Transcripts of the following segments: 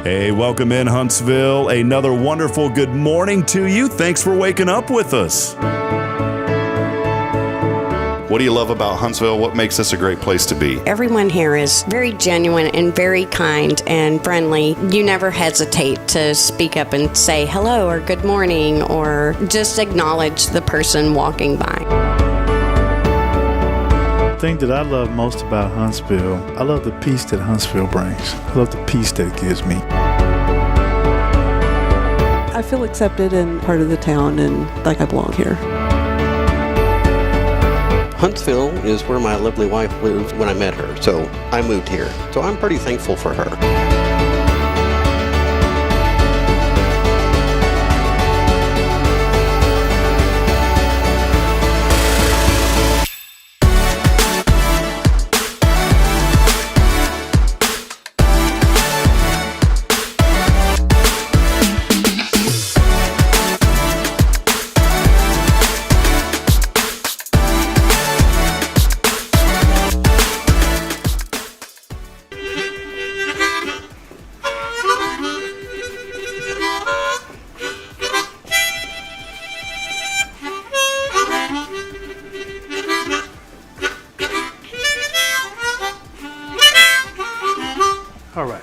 Hey, welcome in Huntsville. Another wonderful good morning to you. Thanks for waking up with us. What do you love about Huntsville? What makes this a great place to be? Everyone here is very genuine and very kind and friendly. You never hesitate to speak up and say hello or good morning or just acknowledge the person walking by. The thing that I love most about Huntsville, I love the peace that Huntsville brings. I love the peace that it gives me. I feel accepted and part of the town and like I belong here. Huntsville is where my lovely wife lived when I met her, so I moved here. So I'm pretty thankful for her. All right.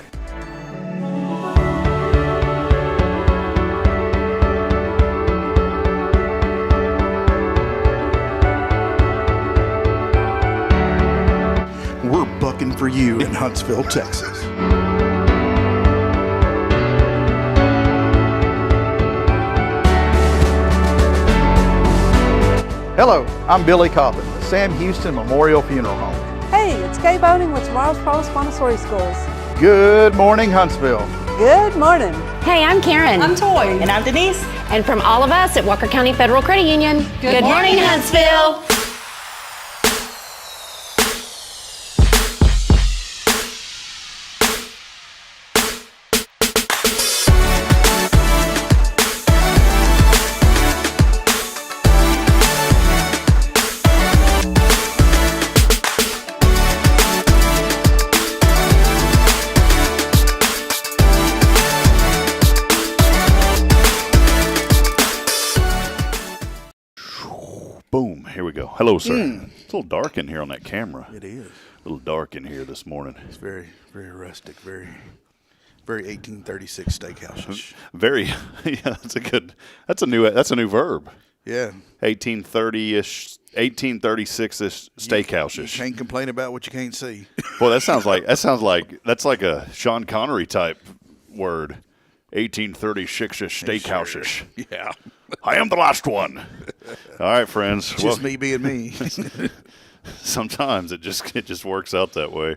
We're bucking for you in Huntsville, Texas. Hello, I'm Billy Cauthen, the Sam Houston Memorial Funeral Home. Hey, it's Gay Boating with Tomorrow's Promise Montessori Schools. Good morning, Huntsville. Good morning. Hey, I'm Karen. I'm Toy. And I'm Denise. And from all of us at Walker County Federal Credit Union, good morning, Huntsville. Boom. Here we go. Hello, sir. It's a little dark in here on that camera. It is. A little dark in here this morning. It's very, very rustic, very 1836 steakhouse. Very. Yeah, that's a new verb. Yeah. 1830-ish, 1836-ish steakhouse-ish. You can't complain about what you can't see. Boy, that's like a Sean Connery type word. 1836-ish steakhouses. Yeah. I am the last one. All right, friends. Just me being me. Sometimes it just works out that way.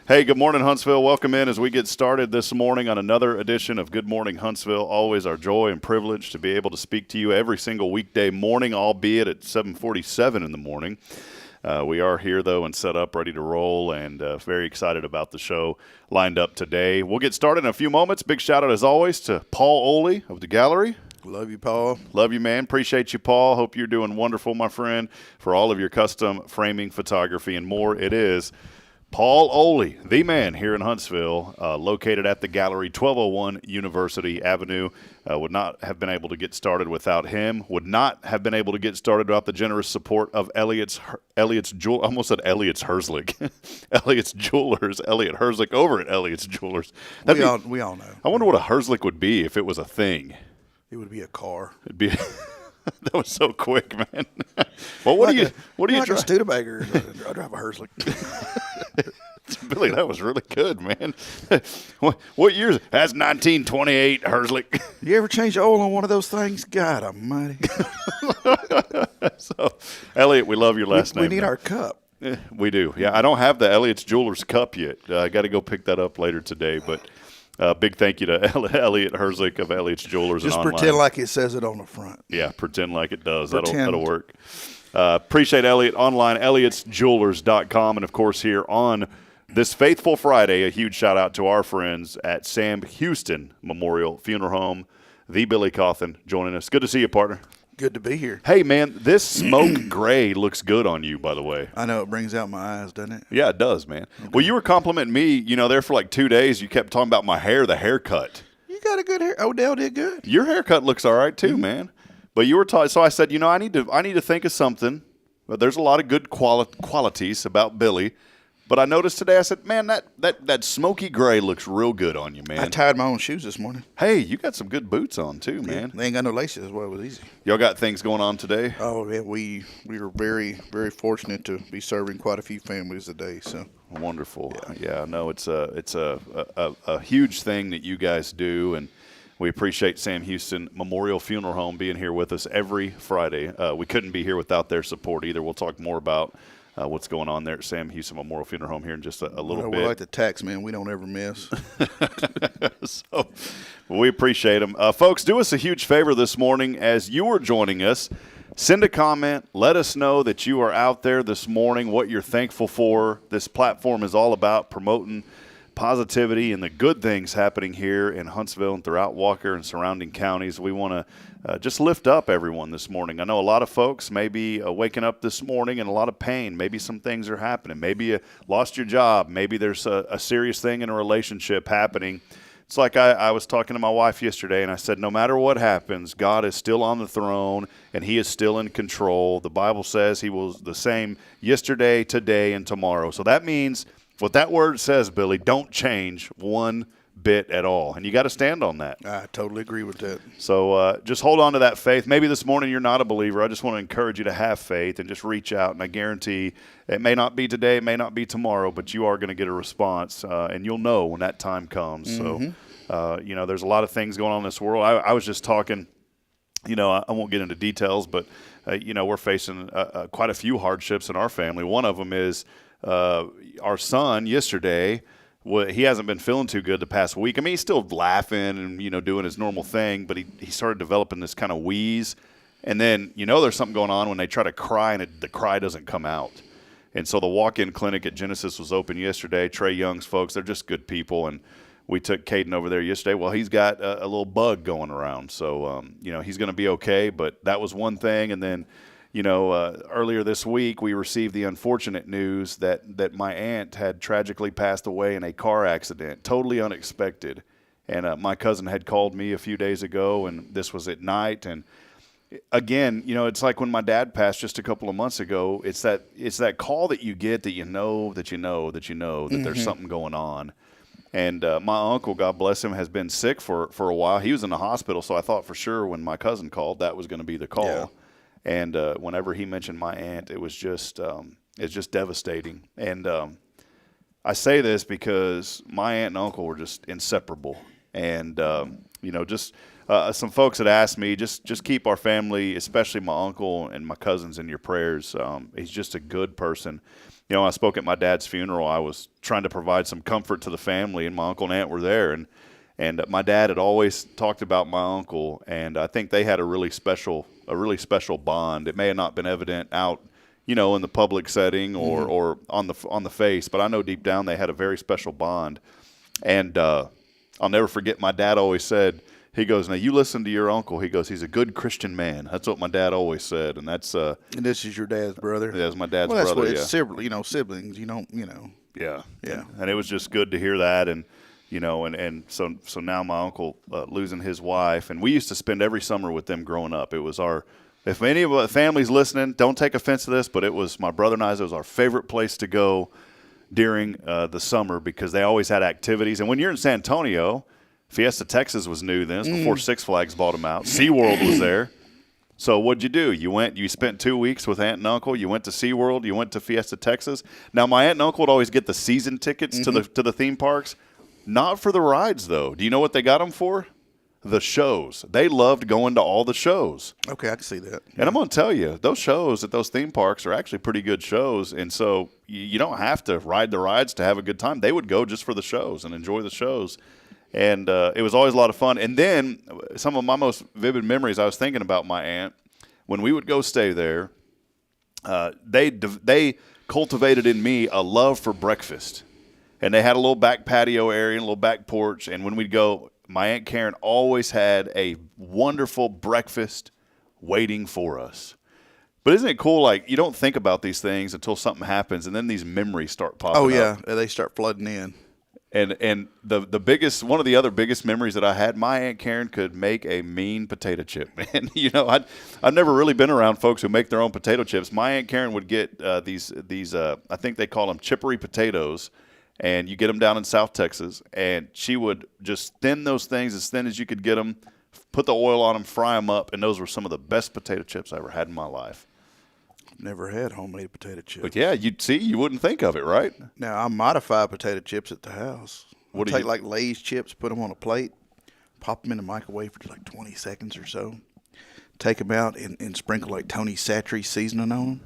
Hey, good morning, Huntsville. Welcome in as we get started this morning on another edition of Good Morning Huntsville. Always our joy and privilege to be able to speak to you every single weekday morning, albeit at 7:47 in the morning. We are here, though, and set up, ready to roll, and very excited about the show lined up today. We'll get started in a few moments. Big shout-out, as always, to Paul Oley of the Gallery. Love you, Paul. Love you, man. Appreciate you, Paul. Hope you're doing wonderful, my friend, for all of your custom framing, photography, and more. It is Paul Oley, the man here in Huntsville, located at the Gallery, 1201 University Avenue. Would not have been able to get started without him. Would not have been able to get started without the generous support of Elliot's almost said Elliot's Herzlich. Elliot's Jewelers. Elliot Herzlich over at Elliot's Jewelers. We all know. I wonder what a Herzlich would be if it was a thing. It would be a car. It'd be. That was so quick, man. Well, what do you like drive? a Studebaker. I drive a Herzlich. Billy, that was really good, man. What year is it? That's 1928 Herzlich. You ever change oil on one of those things? God almighty. So, Elliot, we love your last name. We need our cup. We do. Yeah, I don't have the Elliot's Jewelers cup yet. I got to go pick that up later today, but big thank you to Elliot Herzlich of Elliot's Jewelers. Just and online. pretend like it says it on the front. Yeah, pretend like it does. Pretend. That'll work. Appreciate Elliot online, elliotsjewelers.com, and, of course, here on this faithful Friday, a huge shout-out to our friends at Sam Houston Memorial Funeral Home, the Billy Cauthen, joining us. Good to see you, partner. Good to be here. Hey, man, this smoke gray looks good on you, by the way. I know it brings out my eyes, doesn't it? Yeah, it does, man. Okay. Well, you were complimenting me, there for like 2 days. You kept talking about my hair, the haircut. You got a good hair. Odell did good. Your haircut looks all right, too, man. But you were talking, so I said, I need to think of something. But there's a lot of good qualities about Billy. But I noticed today, I said, man, that smoky gray looks real good on you, man. I tied my own shoes this morning. Hey, you got some good boots on, too, man. They ain't got no laces. Well, it was easy. Y'all got things going on today? Oh, yeah, we were very, very fortunate to be serving quite a few families today. So wonderful. Yeah, no, it's a huge thing that you guys do, and we appreciate Sam Houston Memorial Funeral Home being here with us every Friday. We couldn't be here without their support either. We'll talk more about what's going on there at Sam Houston Memorial Funeral Home here in just a little bit. We're like the tax man. We don't ever miss. So we appreciate them. Folks, do us a huge favor this morning as you are joining us. Send a comment. Let us know that you are out there this morning, what you're thankful for. This platform is all about promoting positivity and the good things happening here in Huntsville and throughout Walker and surrounding counties. We want to just lift up everyone this morning. I know a lot of folks may be waking up this morning in a lot of pain. Maybe some things are happening. Maybe you lost your job. Maybe there's a serious thing in a relationship happening. It's like I was talking to my wife yesterday, and I said, no matter what happens, God is still on the throne, and he is still in control. The Bible says he was the same yesterday, today, and tomorrow. So that means what that word says, Billy, don't change one bit at all. And you got to stand on that. I totally agree with that. So just hold on to that faith. Maybe this morning you're not a believer. I just want to encourage you to have faith and just reach out. And I guarantee it may not be today, it may not be tomorrow, but you are going to get a response. And you'll know when that time comes. Mm-hmm. So, there's a lot of things going on in this world. I was just talking, I won't get into details, but, we're facing quite a few hardships in our family. One of them is our son yesterday, he hasn't been feeling too good the past week. I mean, he's still laughing and, doing his normal thing, but he started developing this kind of wheeze. And then, there's something going on when they try to cry and the cry doesn't come out. And so the walk-in clinic at Genesis was open yesterday. Trey Young's folks, they're just good people. And we took Cauthen over there yesterday. Well, he's got a little bug going around. So, he's going to be okay. But that was one thing. And then, earlier this week, we received the unfortunate news that my aunt had tragically passed away in a car accident, totally unexpected. And my cousin had called me a few days ago, and this was at night. And again, it's like when my dad passed just a couple of months ago. It's that call that you get that that there's something going on. And my uncle, God bless him, has been sick for a while. He was in the hospital, so I thought for sure when my cousin called that was going to be the call. Yeah. And whenever he mentioned my aunt, it was just it's just devastating. And I say this because my aunt and uncle were just inseparable. And just some folks had asked me, just keep our family, especially my uncle and my cousins, in your prayers. He's just a good person. I spoke at my dad's funeral. I was trying to provide some comfort to the family, and my uncle and aunt were there. And my dad had always talked about my uncle, and I think they had a really special bond. It may have not been evident out, in the public setting or on the face, but I know deep down they had a very special bond. And I'll never forget, my dad always said, he goes, now you listen to your uncle. He goes, he's a good Christian man. That's what my dad always said, and that's. And this is your dad's brother. Yeah, that's my dad's well, that's brother. What it's siblings. Yeah. And it was just good to hear that, and so now my uncle losing his wife, and we used to spend every summer with them growing up. It was if any of the families listening, don't take offense to this, but it was my brother and I's. It was our favorite place to go during the summer because they always had activities. And when you're in San Antonio, Fiesta Texas was new then. It's before Six Flags bought them out. SeaWorld was there. So what'd you do? You spent 2 weeks with aunt and uncle. You went to SeaWorld. You went to Fiesta Texas. Now, my aunt and uncle would always get the season tickets to the theme parks. Not for the rides, though. Do you know what they got them for? The shows. They loved going to all the shows. Okay, I can see that. And I'm going to tell you, those shows at those theme parks are actually pretty good shows. And so you don't have to ride the rides to have a good time. They would go just for the shows and enjoy the shows. And it was always a lot of fun. And then some of my most vivid memories, I was thinking about my aunt. When we would go stay there, they cultivated in me a love for breakfast. And they had a little back patio area and a little back porch. And when we'd go, my Aunt Karen always had a wonderful breakfast waiting for us. But isn't it cool? Like, you don't think about these things until something happens, and then these memories start popping up. Oh, yeah. They start flooding in. And the biggest, one of the other biggest memories that I had, my Aunt Karen could make a mean potato chip. And I've never really been around folks who make their own potato chips. My Aunt Karen would get these I think they call them chippery potatoes, and you get them down in South Texas, and she would just thin those things as thin as you could get them, put the oil on them, fry them up, and those were some of the best potato chips I ever had in my life. Never had homemade potato chips. But yeah, you wouldn't think of it, right? Now, I modify potato chips at the house. What do take you like Lay's chips, put them on a plate, pop them in the microwave for like 20 seconds or so, take them out and sprinkle like Tony Satry seasoning on them.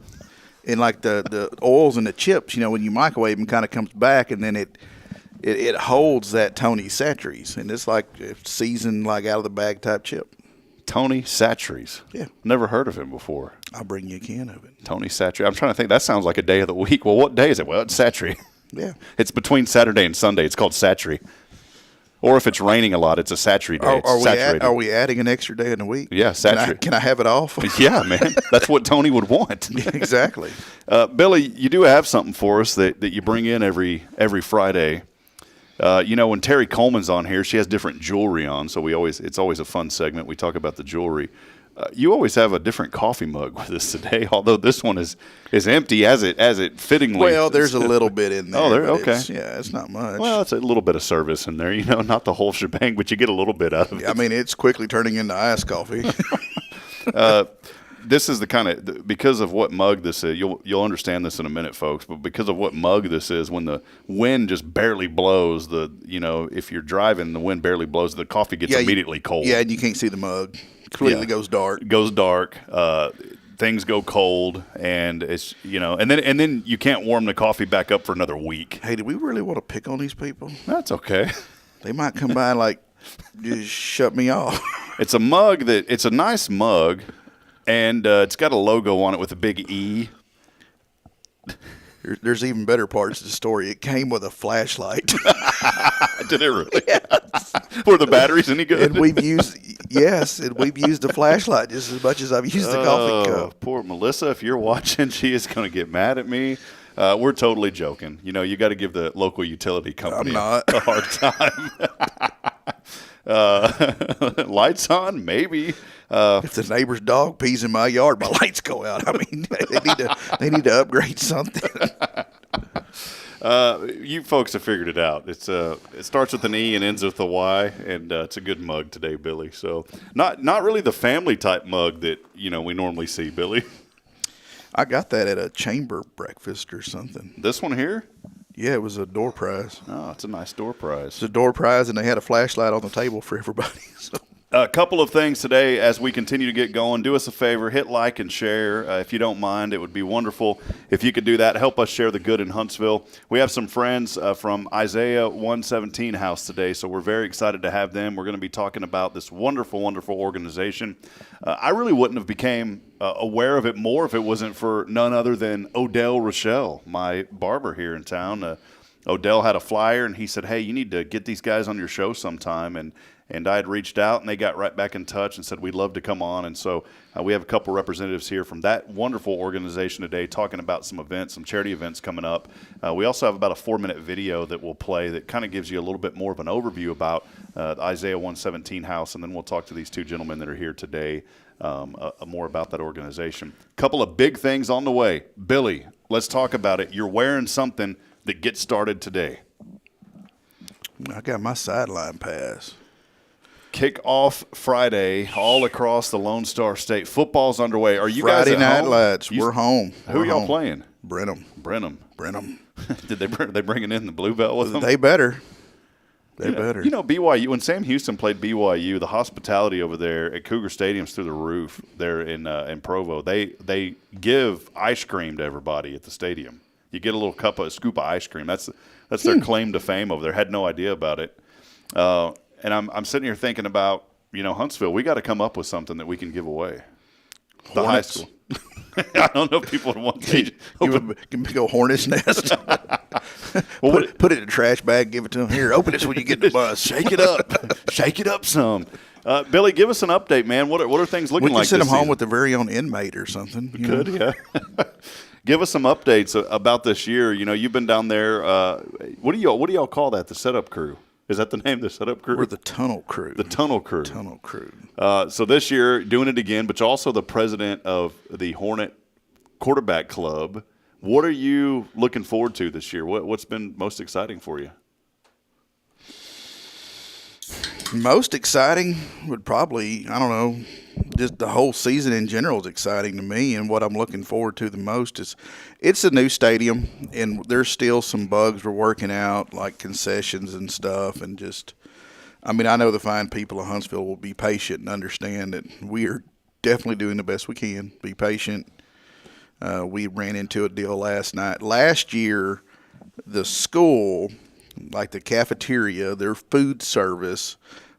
And like the oils in the chips, when you microwave them, kind of comes back, and then it holds that Tony Satry's, and it's like seasoned like out of the bag type chip. Tony Satry's. Yeah. Never heard of him before. I'll bring you a can of it. Tony Satry. I'm trying to think. That sounds like a day of the week. Well, what day is it? Well, it's Satry. Yeah. It's between Saturday and Sunday. It's called Satry. Or if it's raining a lot, it's a Satry day. Are we adding an extra day in the week? Yeah, Satry. Can I have it off? Yeah, man. That's what Tony would want. Yeah, exactly. Billy, you do have something for us that you bring in every Friday. When Terry Coleman's on here, she has different jewelry on, so it's always a fun segment. We talk about the jewelry. You always have a different coffee mug with us today, although this one is empty as it fittingly. Well, there's a little bit in there. Oh, there, okay. It's not much. Well, it's a little bit of service in there, not the whole shebang, but you get a little bit out of it. I mean, it's quickly turning into iced coffee. This is the kind of, because of what mug this is, you'll understand this in a minute, folks, but because of what mug this is, when the wind just barely blows, if you're driving, the wind barely blows, the coffee gets immediately cold. Yeah, and you can't see the mug. Completely goes dark. It goes dark. Things go cold, and it's, and then you can't warm the coffee back up for another week. Hey, do we really want to pick on these people? That's okay. They might come by and just shut me off. It's it's a nice mug. And it's got a logo on it with a big E. There's even better parts of the story. It came with a flashlight. Did it really? Yes. Were the batteries any good? And we've used the flashlight just as much as I've used the coffee cup. Poor Melissa, if you're watching, she is going to get mad at me. We're totally joking. You got to give the local utility company a hard time. Lights on, maybe. If the neighbor's dog pees in my yard, my lights go out. I mean, they need to upgrade something. You folks have figured it out. It starts with an E and ends with a Y, and it's a good mug today, Billy. So not really the family type mug that we normally see, Billy. I got that at a chamber breakfast or something. This one here? Yeah, it was a door prize. Oh, it's a nice door prize. It's a door prize, and they had a flashlight on the table for everybody. So. A couple of things today as we continue to get going. Do us a favor, hit like and share. If you don't mind, it would be wonderful if you could do that. Help us share the good in Huntsville. We have some friends from Isaiah 117 House today, so we're very excited to have them. We're going to be talking about this wonderful, wonderful organization. I really wouldn't have became aware of it more if it wasn't for none other than Odell Rochelle, my barber here in town. Odell had a flyer, and he said, hey, you need to get these guys on your show sometime, and I had reached out, and they got right back in touch and said we'd love to come on. And so we have a couple representatives here from that wonderful organization today talking about some events, some charity events coming up. We also have about a 4-minute video that we'll play that kind of gives you a little bit more of an overview about the Isaiah 117 House, and then we'll talk to these two gentlemen that are here today more about that organization. A couple of big things on the way. Billy, let's talk about it. You're wearing something that gets started today. I got my sideline pass. Kickoff Friday all across the Lone Star State. Football's underway. Are you Friday guys at night home? lights. We're home. Who are y'all playing? Brenham. Brenham. Did they bringing in the Blue Belt with them? They better. They better. You know, BYU, when Sam Houston played BYU, the hospitality over there at Cougar Stadium's through the roof there in Provo. They give ice cream to everybody at the stadium. You get a scoop of ice cream. That's their claim to fame over there. Had no idea about it. And I'm sitting here thinking about, Huntsville, we got to come up with something that we can give away. The high school. I don't know if people would want to. Give a big old hornet's nest. Put it in a trash bag, give it to them. Here, open this when you get in the bus. Shake it up. Shake it up some. Billy, give us an update, man. What are things looking like? We can send this them home season? with their very own inmate or something. We could, yeah. Give us some updates about this year. You've been down there. What do y'all call that? The setup crew. Is that the name, the setup crew? We're the tunnel crew. The tunnel crew. Tunnel crew. So this year, doing it again, but you're also the president of the Hornet Quarterback Club. What are you looking forward to this year? What's been most exciting for you? Most exciting would probably, I don't know, just the whole season in general is exciting to me. And what I'm looking forward to the most is it's a new stadium, and there's still some bugs we're working out, like concessions and stuff. And I know the fine people of Huntsville will be patient and understand that we are definitely doing the best we can. Be patient. We ran into a deal last night. Last year, the school, like the cafeteria, their food service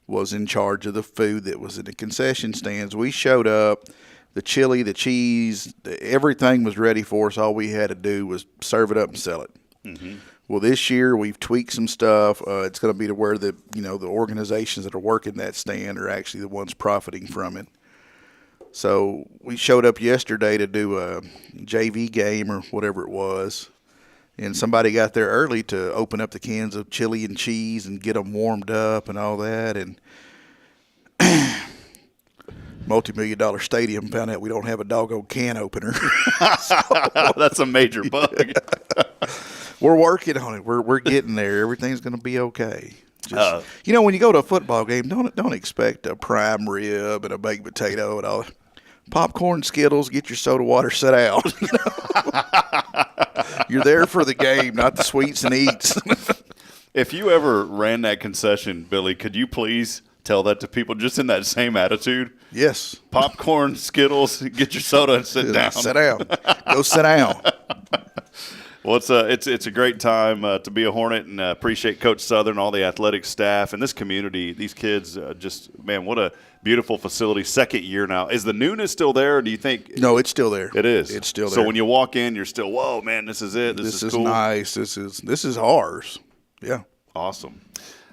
was in charge of the food that was in the concession stands. We showed up, the chili, the cheese, everything was ready for us. All we had to do was serve it up and sell it. Mm-hmm. Well, this year we've tweaked some stuff. It's going to be to where the organizations that are working that stand are actually the ones profiting from it. So we showed up yesterday to do a JV game or whatever it was. And somebody got there early to open up the cans of chili and cheese and get them warmed up and all that. And multi-million-dollar stadium found out we don't have a doggone can opener. That's a major bug. We're working on it. We're getting there. Everything's going to be okay. When you go to a football game, don't expect a prime rib and a baked potato and all. Popcorn, Skittles, get your soda water, sit out. You're there for the game, not the sweets and eats. If you ever ran that concession, Billy, could you please tell that to people just in that same attitude? Yes. Popcorn, Skittles, get your soda and sit down. Sit down. Go sit down. Well, it's a great time to be a Hornet, and appreciate Coach Southern, all the athletic staff, and this community. These kids, what a beautiful facility. Second year now. Is the newness still there, or do you think? No, it's still there. It is. It's still there. So when you walk in, you're still, whoa, man, this is it. This is cool. Nice. This is ours. Yeah. Awesome.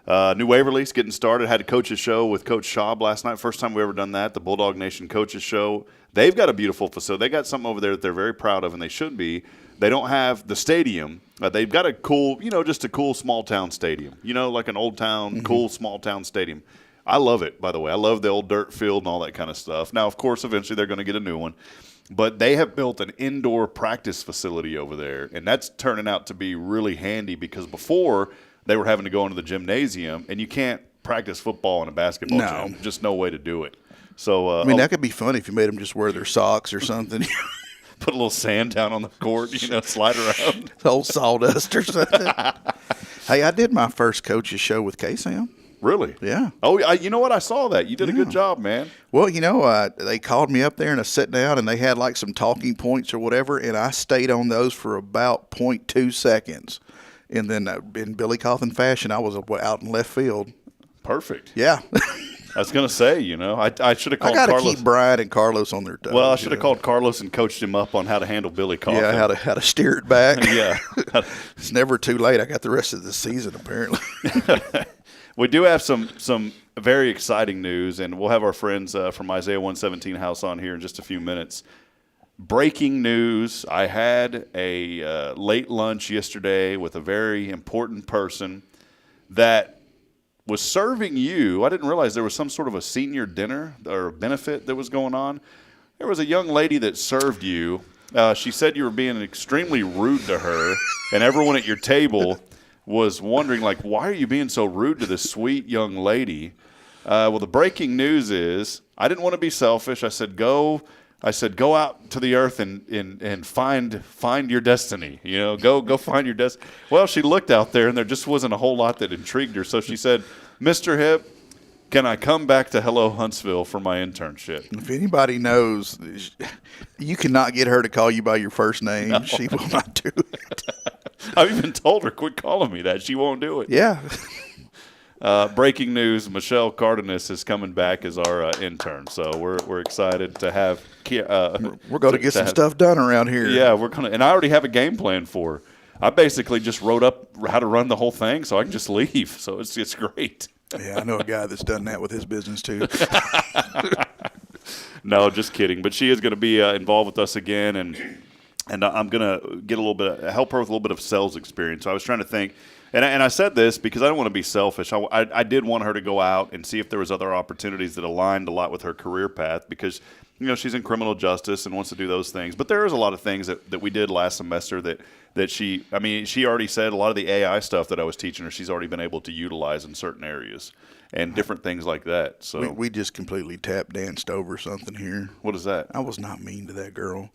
New Waverly's getting started. Had a coaches show with Coach Schaub last night. First time we ever done that. The Bulldog Nation coaches show. They've got a beautiful facility. They got something over there that they're very proud of, and they should be. They don't have the stadium. They've got a cool, just a cool small town stadium. Like an old town, cool small town stadium. I love it, by the way. I love the old dirt field and all that kind of stuff. Now, of course, eventually they're going to get a new one. But they have built an indoor practice facility over there, and that's turning out to be really handy because before they were having to go into the gymnasium, and you can't practice football in a basketball gym. Just no way to do it. So that could be fun if you made them just wear their socks or something. Put a little sand down on the court, slide around. Old sawdust or something. Hey, I did my first coach's show with K-Sam. Really? Yeah. Oh, you know what? I saw that. You did a good job, man. Well, they called me up there and I sat down and they had like some talking points or whatever, and I stayed on those for about 0.2 seconds. And then in Billy Cauthen fashion, I was out in left field. Perfect. Yeah. I was going to say, I should have called I got to Carlos. keep Brian and Carlos on their toes. Well, I should have called Carlos and coached him up on how to handle Billy Cauthen. Yeah, how to steer it back. Yeah. It's never too late. I got the rest of the season, apparently. We do have some very exciting news, and we'll have our friends from Isaiah 117 House on here in just a few minutes. Breaking news. I had a late lunch yesterday with a very important person that was serving you. I didn't realize there was some sort of a senior dinner or benefit that was going on. There was a young lady that served you. She said you were being extremely rude to her, and everyone at your table was wondering, like, why are you being so rude to this sweet young lady? Well, the breaking news is I didn't want to be selfish. I said, go out to the earth and find your destiny. Go find your destiny. Well, she looked out there, and there just wasn't a whole lot that intrigued her. So she said, Mr. Hip, can I come back to Hello Huntsville for my internship? If anybody knows, you cannot get her to call you by your first name. No. She will not do it. I've even told her, quit calling me that. She won't do it. Yeah. Breaking news: Michelle Cardenas is coming back as our intern. So we're excited to have. We're going to get some stuff done around here. Yeah, we're gonna, and I already have a game plan for her. I basically just wrote up how to run the whole thing, so I can just leave. So it's great. Yeah, I know a guy that's done that with his business too. No, just kidding. But she is going to be involved with us again, and I'm going to get help her with a little bit of sales experience. So I was trying to think. And I said this because I don't want to be selfish. I did want her to go out and see if there was other opportunities that aligned a lot with her career path because, she's in criminal justice and wants to do those things. But there is a lot of things that we did last semester that she already said a lot of the AI stuff that I was teaching her, she's already been able to utilize in certain areas and different things like that. So we just completely tap danced over something here. What is that? I was not mean to that girl.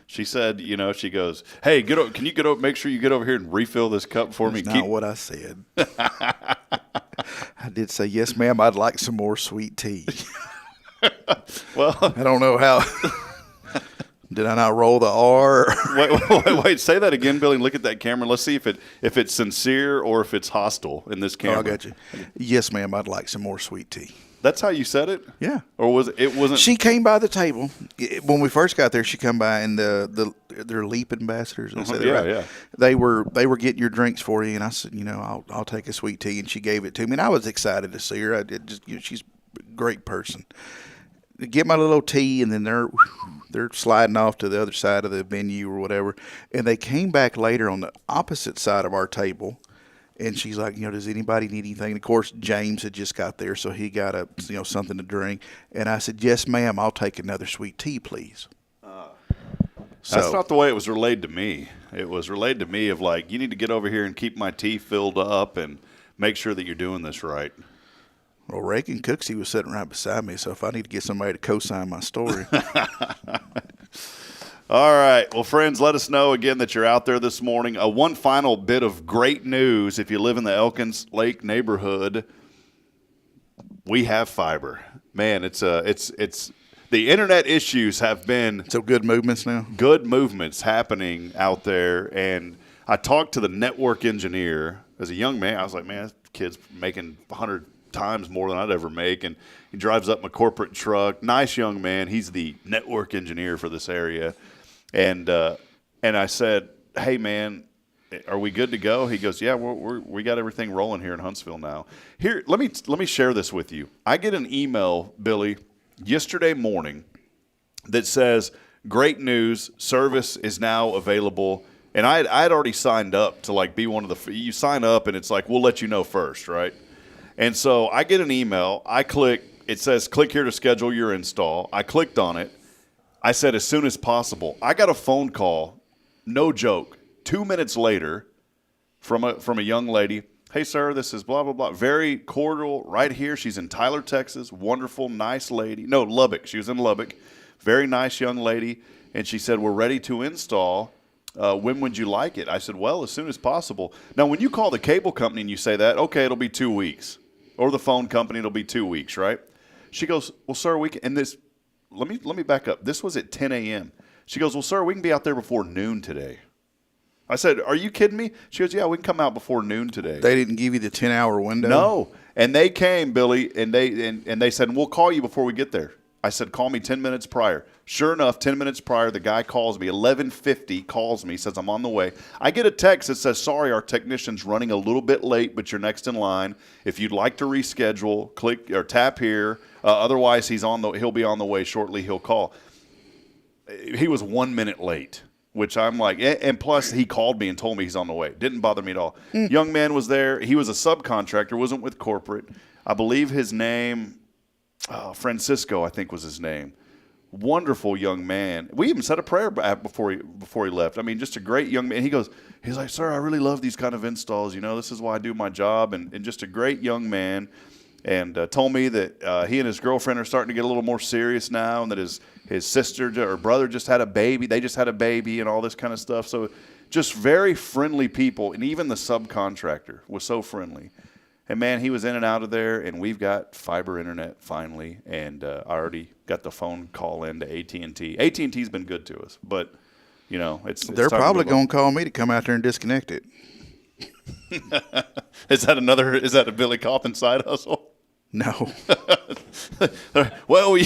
She said, she goes, hey, can you get over, make sure you get over here and refill this cup for me? That's not what I said. I did say, yes, ma'am, I'd like some more sweet tea. Well, I don't know how. Did I not roll the R? Wait, say that again, Billy. Look at that camera. Let's see if it's sincere or if it's hostile in this camera. Oh, I got you. Yes, ma'am, I'd like some more sweet tea. That's how you said it? Yeah. Or it wasn't? She came by the table. When we first got there, she come by, and they're LEAP ambassadors. Yeah. They were getting your drinks for you, and I said, I'll take a sweet tea, and she gave it to me, and I was excited to see her. She's a great person. Get my little tea, and then they're sliding off to the other side of the venue or whatever, and they came back later on the opposite side of our table. And she's like, does anybody need anything? And of course, James had just got there, so he got something to drink. And I said, yes, ma'am, I'll take another sweet tea, please. That's not the way it was relayed to me. It was relayed to me of like, you need to get over here and keep my tea filled up and make sure that you're doing this right. Well, Reagan Cooksey was sitting right beside me, so if I need to get somebody to co-sign my story. All right. Well, friends, let us know again that you're out there this morning. One final bit of great news. If you live in the Elkins Lake neighborhood, we have fiber. Man, it's the internet issues have been so good movements now. Good movements happening out there. And I talked to the network engineer as a young man. I was like, man, this kid's making 100 times more than I'd ever make. And he drives up my corporate truck. Nice young man. He's the network engineer for this area. And I said, hey, man, are we good to go? He goes, yeah, we got everything rolling here in Huntsville now. Here, let me share this with you. I get an email, Billy, yesterday morning that says, great news, service is now available. And I'd already signed up to like be one of you sign up and it's like, we'll let you know first, right? And so I get an email. It says, click here to schedule your install. I clicked on it. I said, as soon as possible. I got a phone call, no joke, 2 minutes later from a young lady. Hey, sir, this is blah, blah, blah. Very cordial right here. She's in Tyler, Texas. Wonderful, nice lady. No, Lubbock. She was in Lubbock. Very nice young lady. And she said, we're ready to install. When would you like it? I said, well, as soon as possible. Now, when you call the cable company and you say that, okay, it'll be 2 weeks. Or the phone company, it'll be 2 weeks, right? She goes, well, sir, we can, and this, let me back up. This was at 10 a.m. She goes, well, sir, we can be out there before noon today. I said, are you kidding me? She goes, yeah, we can come out before noon today. They didn't give you the 10-hour window? No. And they came, Billy, and they said, we'll call you before we get there. I said, call me 10 minutes prior. Sure enough, 10 minutes prior, the guy calls me. 11:50 calls me, says I'm on the way. I get a text that says, sorry, our technician's running a little bit late, but you're next in line. If you'd like to reschedule, click or tap here. Otherwise, he'll be on the way shortly. He'll call. He was 1 minute late, which I'm like, and plus he called me and told me he's on the way. Didn't bother me at all. Young man was there. He was a subcontractor, wasn't with corporate. I believe his name, Francisco, I think was his name. Wonderful young man. We even said a prayer before he left. I mean, just a great young man. He's like, sir, I really love these kind of installs. You know, this is why I do my job. And just a great young man. And told me that he and his girlfriend are starting to get a little more serious now, and that his sister or brother just had a baby. They just had a baby and all this kind of stuff. So just very friendly people. And even the subcontractor was so friendly. And, man, he was in and out of there, and we've got fiber internet finally. And I already got the phone call in to AT&T. AT&T's been good to us, but, you know, it's They're probably going to call me to come out there and disconnect it. Is that a Billy Cauthen side hustle? No. Well, we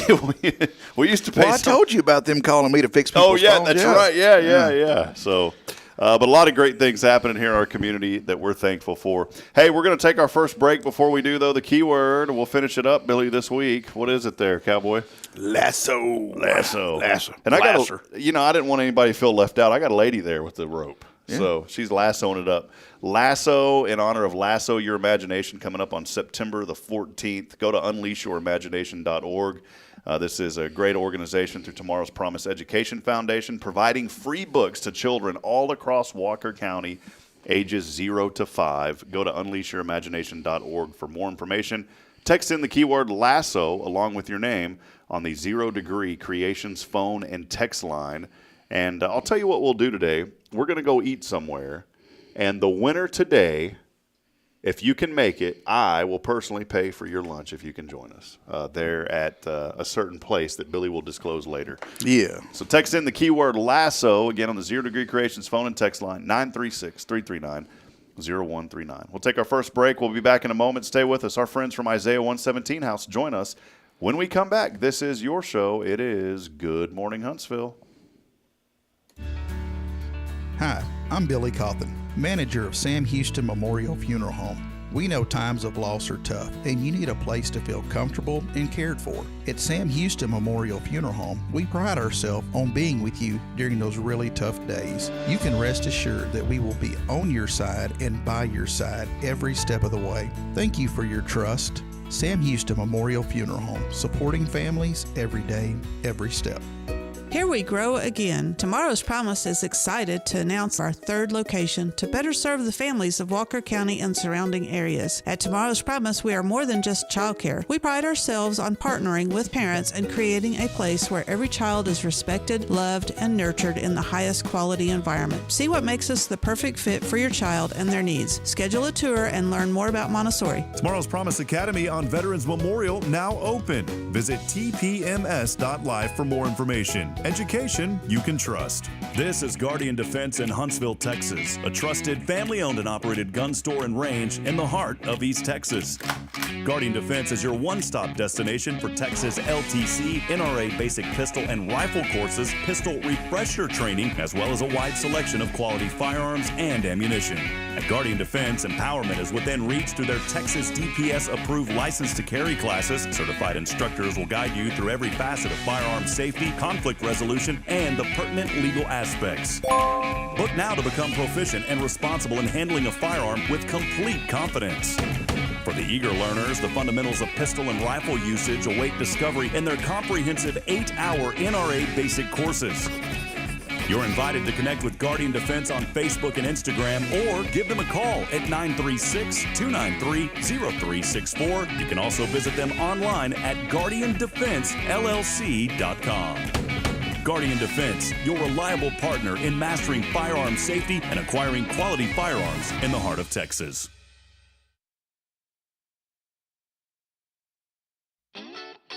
used to pay. Well, I told you about them calling me to fix people's phones. Oh, yeah, phones. that's right. Yeah. So, but a lot of great things happening here in our community that we're thankful for. Hey, we're going to take our first break. Before we do, though, the keyword, we'll finish it up, Billy, this week. What is it there, Cowboy? Lasso. And I didn't want anybody to feel left out. I got a lady there with the rope. Yeah. So she's lassoing it up. Lasso in honor of Lasso Your Imagination coming up on September the 14th. Go to unleashyourimagination.org. This is a great organization through Tomorrow's Promise Education Foundation, providing free books to children all across Walker County, ages 0 to 5. Go to unleashyourimagination.org for more information. Text in the keyword Lasso along with your name on the 0 Degree Creations phone and text line. And I'll tell you what we'll do today. We're going to go eat somewhere. And the winner today, if you can make it, I will personally pay for your lunch if you can join us there at a certain place that Billy will disclose later. Yeah. So text in the keyword Lasso, again, on the 0 Degree Creations phone and text line, 936-339-0139. We'll take our first break. We'll be back in a moment. Stay with us. Our friends from Isaiah 117 House join us. When we come back, this is your show. It is Good Morning Huntsville. Hi, I'm Billy Cauthen, manager of Sam Houston Memorial Funeral Home. We know times of loss are tough, and you need a place to feel comfortable and cared for. At Sam Houston Memorial Funeral Home, we pride ourselves on being with you during those really tough days. You can rest assured that we will be on your side and by your side every step of the way. Thank you for your trust. Sam Houston Memorial Funeral Home, supporting families every day, every step. Here we grow again. Tomorrow's Promise is excited to announce our third location to better serve the families of Walker County and surrounding areas. At Tomorrow's Promise, we are more than just childcare. We pride ourselves on partnering with parents and creating a place where every child is respected, loved, and nurtured in the highest quality environment. See what makes us the perfect fit for your child and their needs. Schedule a tour and learn more about Montessori. Tomorrow's Promise Academy on Veterans Memorial now open. Visit tpms.live for more information. Education you can trust. This is Guardian Defense in Huntsville, Texas, a trusted family-owned and operated gun store and range in the heart of East Texas. Guardian Defense is your one-stop destination for Texas LTC, NRA basic pistol and rifle courses, pistol refresher training, as well as a wide selection of quality firearms and ammunition. At Guardian Defense, empowerment is within reach through their Texas DPS-approved license to carry classes. Certified instructors will guide you through every facet of firearm safety, conflict resolution, and the pertinent legal aspects. Book now to become proficient and responsible in handling a firearm with complete confidence. For the eager learners, the fundamentals of pistol and rifle usage await discovery in their comprehensive 8-hour NRA basic courses. You're invited to connect with Guardian Defense on Facebook and Instagram or give them a call at 936-293-0364. You can also visit them online at guardiandefensellc.com. Guardian Defense, your reliable partner in mastering firearm safety and acquiring quality firearms in the heart of Texas.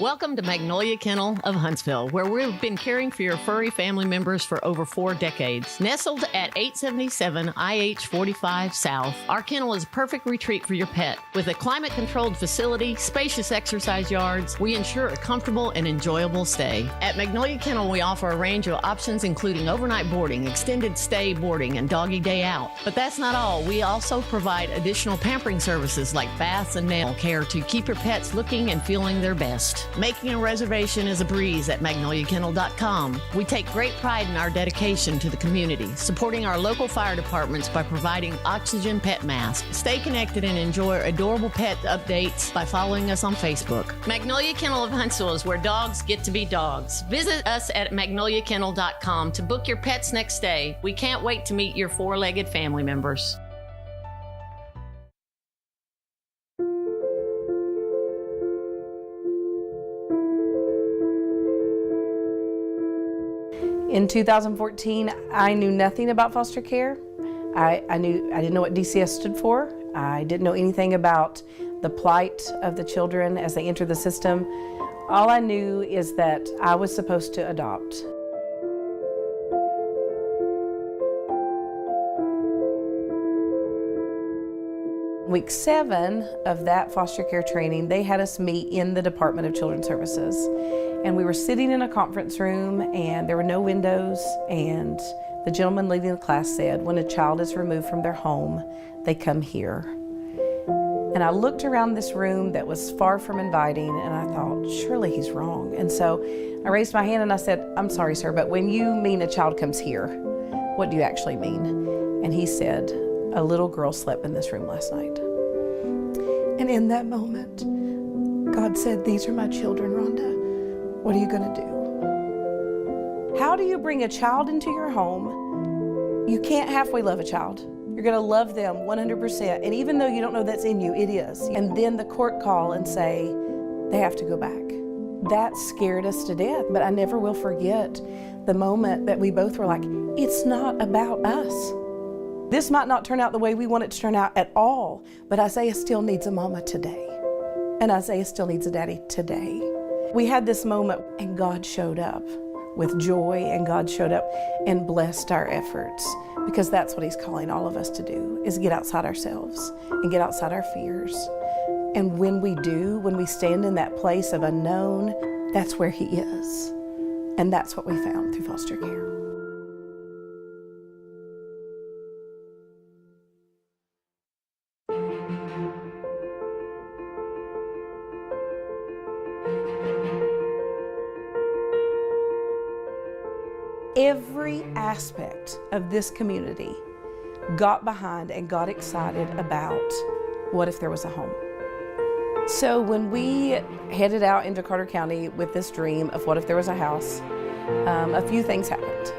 Welcome to Magnolia Kennel of Huntsville, where we've been caring for your furry family members for over 4 decades. Nestled at 877 IH 45 South, our kennel is a perfect retreat for your pet. With a climate-controlled facility, spacious exercise yards, we ensure a comfortable and enjoyable stay. At Magnolia Kennel, we offer a range of options including overnight boarding, extended stay boarding, and doggy day out. But that's not all. We also provide additional pampering services like baths and nail care to keep your pets looking and feeling their best. Making a reservation is a breeze at magnoliakennel.com. We take great pride in our dedication to the community, supporting our local fire departments by providing oxygen pet masks. Stay connected and enjoy adorable pet updates by following us on Facebook. Magnolia Kennel of Huntsville is where dogs get to be dogs. Visit us at magnoliakennel.com to book your pet's next stay. We can't wait to meet your 4-legged family members. In 2014, I knew nothing about foster care. I didn't know what DCS stood for. I didn't know anything about the plight of the children as they enter the system. All I knew is that I was supposed to adopt. Week 7 of that foster care training, they had us meet in the Department of Children's Services. And we were sitting in a conference room and there were no windows, and the gentleman leading the class said, when a child is removed from their home, they come here. And I looked around this room that was far from inviting and I thought, surely he's wrong. And so I raised my hand and I said, I'm sorry, sir, but when you mean a child comes here, what do you actually mean? And he said, a little girl slept in this room last night. And in that moment, God said, these are my children, Rhonda. What are you going to do? How do you bring a child into your home? You can't halfway love a child. You're going to love them 100%. And even though you don't know that's in you, it is. And then the court call and say, they have to go back. That scared us to death. But I never will forget the moment that we both were like, it's not about us. This might not turn out the way we want it to turn out at all, but Isaiah still needs a mama today. And Isaiah still needs a daddy today. We had this moment and God showed up with joy, and God showed up and blessed our efforts, because that's what he's calling all of us to do, is get outside ourselves and get outside our fears. And when we do, when we stand in that place of unknown, that's where he is. And that's what we found through foster care. Every aspect of this community got behind and got excited about what if there was a home. So when we headed out into Carter County with this dream of what if there was a house, a few things happened.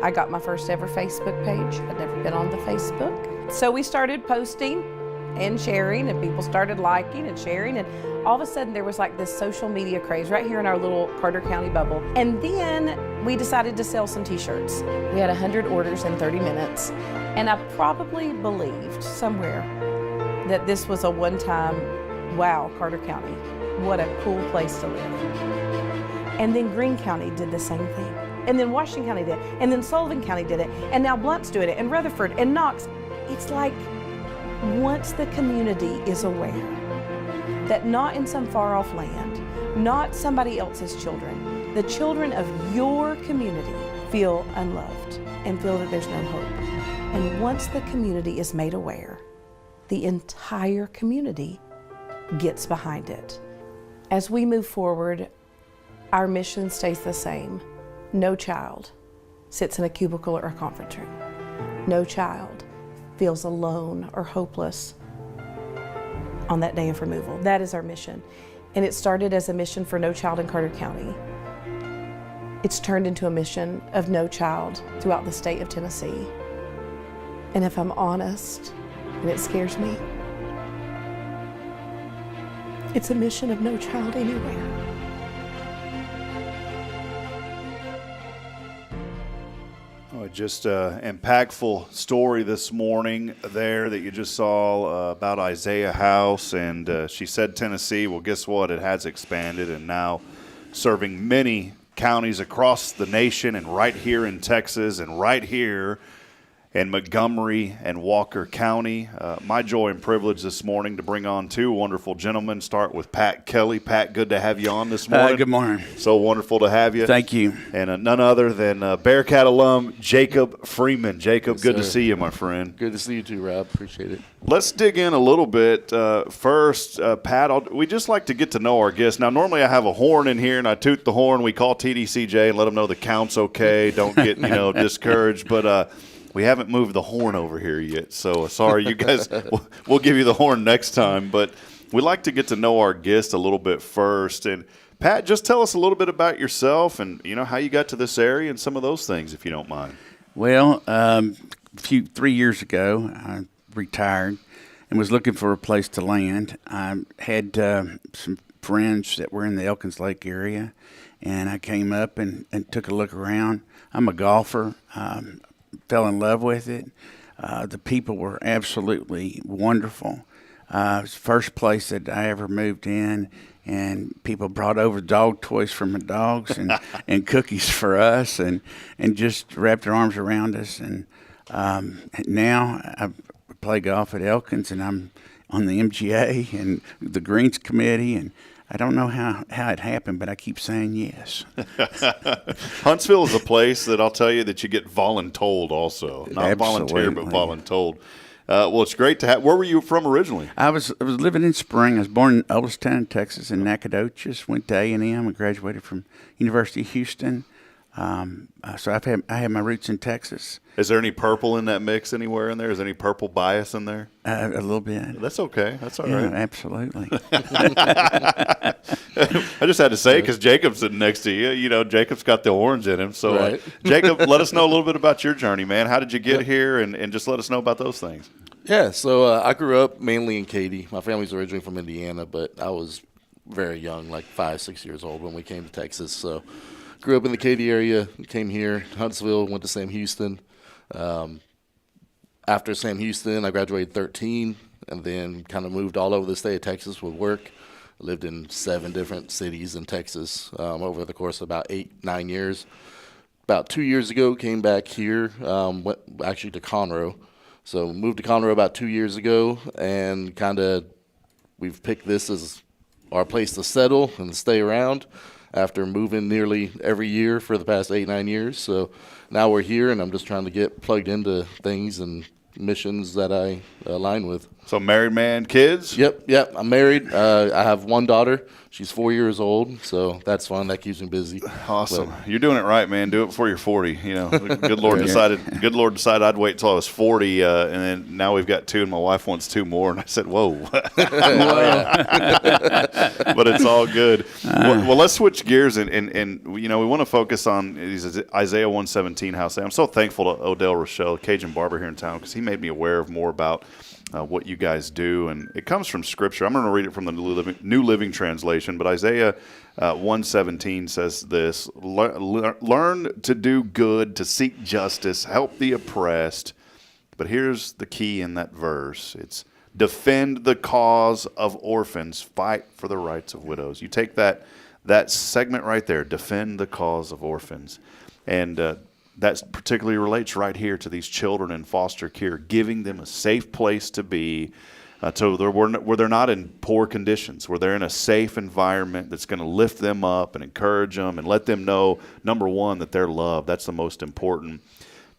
I got my first ever Facebook page. I'd never been on the Facebook. So we started posting and sharing, and people started liking and sharing, and all of a sudden there was like this social media craze right here in our little Carter County bubble. And then we decided to sell some t-shirts. We had 100 orders in 30 minutes, and I probably believed somewhere that this was a one-time, wow, Carter County, what a cool place to live. And then Greene County did the same thing, and then Washington County did, and then Sullivan County did it, and now Blunt's doing it, and Rutherford, and Knox. It's like, once the community is aware that not in some far-off land, not somebody else's children, the children of your community feel unloved and feel that there's no hope. And once the community is made aware, the entire community gets behind it. As we move forward, our mission stays the same. No child sits in a cubicle or a conference room. No child feels alone or hopeless on that day of removal. That is our mission. And it started as a mission for No Child in Carter County. it's turned into a mission of no child throughout the state of Tennessee. And if I'm honest, and it scares me, it's a mission of no child anywhere. Just an impactful story this morning there that you just saw about Isaiah House. And she said Tennessee. Well, guess what? It has expanded and now serving many counties across the nation and right here in Texas and right here in Montgomery and Walker County. My joy and privilege this morning to bring on two wonderful gentlemen. Start with Pat Kelly. Pat, good to have you on this morning. Good morning. So wonderful to have you. Thank you. And none other than Bearcat alum Jacob Freeman. Jacob, Yes, good sir. to see you, my friend. Good to see you too, Rob. Appreciate it. Let's dig in a little bit. First, Pat, we just like to get to know our guests. Now, normally I have a horn in here, and I toot the horn. We call TDCJ and let them know the count's okay. Don't get discouraged. But we haven't moved the horn over here yet. So sorry, you guys. We'll give you the horn next time. But we like to get to know our guests a little bit first. And Pat, just tell us a little bit about yourself and how you got to this area and some of those things, if you don't mind. Well, 3 years ago, I retired and was looking for a place to land. I had some friends that were in the Elkins Lake area, and I came up and took a look around. I'm a golfer. Fell in love with it. The people were absolutely wonderful. It was the first place that I ever moved in, and people brought over dog toys for my dogs and cookies for us and just wrapped their arms around us. And now I play golf at Elkins, and I'm on the MGA and the Greens Committee, and I don't know how it happened, but I keep saying yes. Huntsville is a place that I'll tell you that you get voluntold also. Not volunteer, but voluntold. Well, it's great to have. Where were you from originally? I was living in Spring. I was born in Ellistown, Texas, in Nacogdoches. Went to A&M and graduated from University of Houston. So I have my roots in Texas. Is there any purple in that mix anywhere in there? Is there any purple bias in there? A little bit. That's okay. That's all yeah, right. Absolutely. I just had to say because Jacob's sitting next to you. Jacob's got the orange in him. So, right. Jacob, let us know a little bit about your journey, man. How did you get here? And just let us know about those things. Yeah, so I grew up mainly in Katy. My family's originally from Indiana, but I was very young, like 5, 6 years old when we came to Texas. So grew up in the Katy area, came here, Huntsville, went to Sam Houston. After Sam Houston, I graduated 13 and then kind of moved all over the state of Texas with work. I lived in 7 different cities in Texas over the course of about 8, 9 years. About 2 years ago, came back here, went actually to Conroe. So moved to Conroe about 2 years ago, and kind of we've picked this as our place to settle and stay around after moving nearly every year for the past 8, 9 years. So now we're here, and I'm just trying to get plugged into things and missions that I align with. So married man, kids? Yep. I'm married. I have one daughter. She's 4 years old, so that's fun. That keeps me busy. Awesome. You're doing it right, man. Do it before you're 40. Good Lord decided I'd wait till I was 40, and then now we've got 2, and my wife wants 2 more. And I said, whoa. But it's all good. Well, let's switch gears, and we want to focus on Isaiah 117 house. I'm so thankful to Odell Rochelle, Cajun barber here in town, because he made me aware of more about what you guys do, and it comes from Scripture. I'm going to read it from the New Living Translation, but Isaiah 1:17 says this: Learn to do good, to seek justice, help the oppressed. But here's the key in that verse: it's defend the cause of orphans, fight for the rights of widows. You take that segment right there: defend the cause of orphans, and that particularly relates right here to these children in foster care, giving them a safe place to be, where they're not in poor conditions, where they're in a safe environment that's going to lift them up and encourage them and let them know, number one, that they're loved. That's the most important.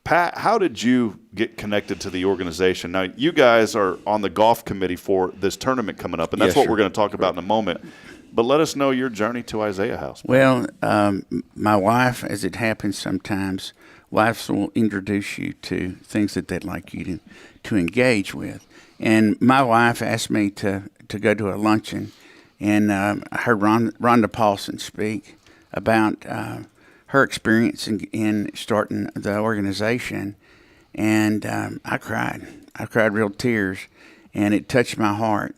Pat, how did you get connected to the organization? Now, you guys are on the golf committee for this tournament coming up, and that's what we're going to talk about in a moment. But let us know your journey to Isaiah House. Well, my wife, as it happens sometimes, wives will introduce you to things that they'd like you to engage with. And my wife asked me to go to a luncheon, and I heard Rhonda Paulson speak about her experience in starting the organization, and I cried. I cried real tears, and it touched my heart.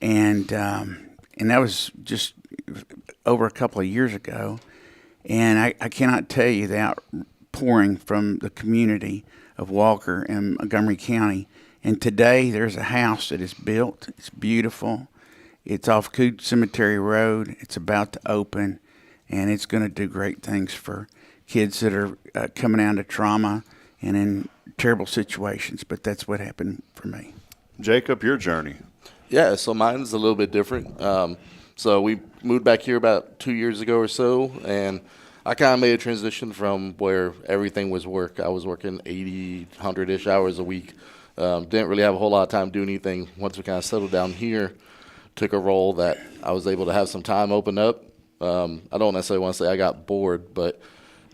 And that was just over a couple of years ago. And I cannot tell you the outpouring from the community of Walker and Montgomery County. And today there's a house that is built. It's beautiful. It's off Coot Cemetery Road. It's about to open, and it's going to do great things for kids that are coming out of trauma and in terrible situations. But that's what happened for me. Jacob, your journey. Yeah, so mine's a little bit different. So we moved back here about 2 years ago or so, and I kind of made a transition from where everything was work. I was working 80, 100-ish hours a week. Didn't really have a whole lot of time to do anything. Once we kind of settled down here, took a role that I was able to have some time open up. I don't necessarily want to say I got bored, but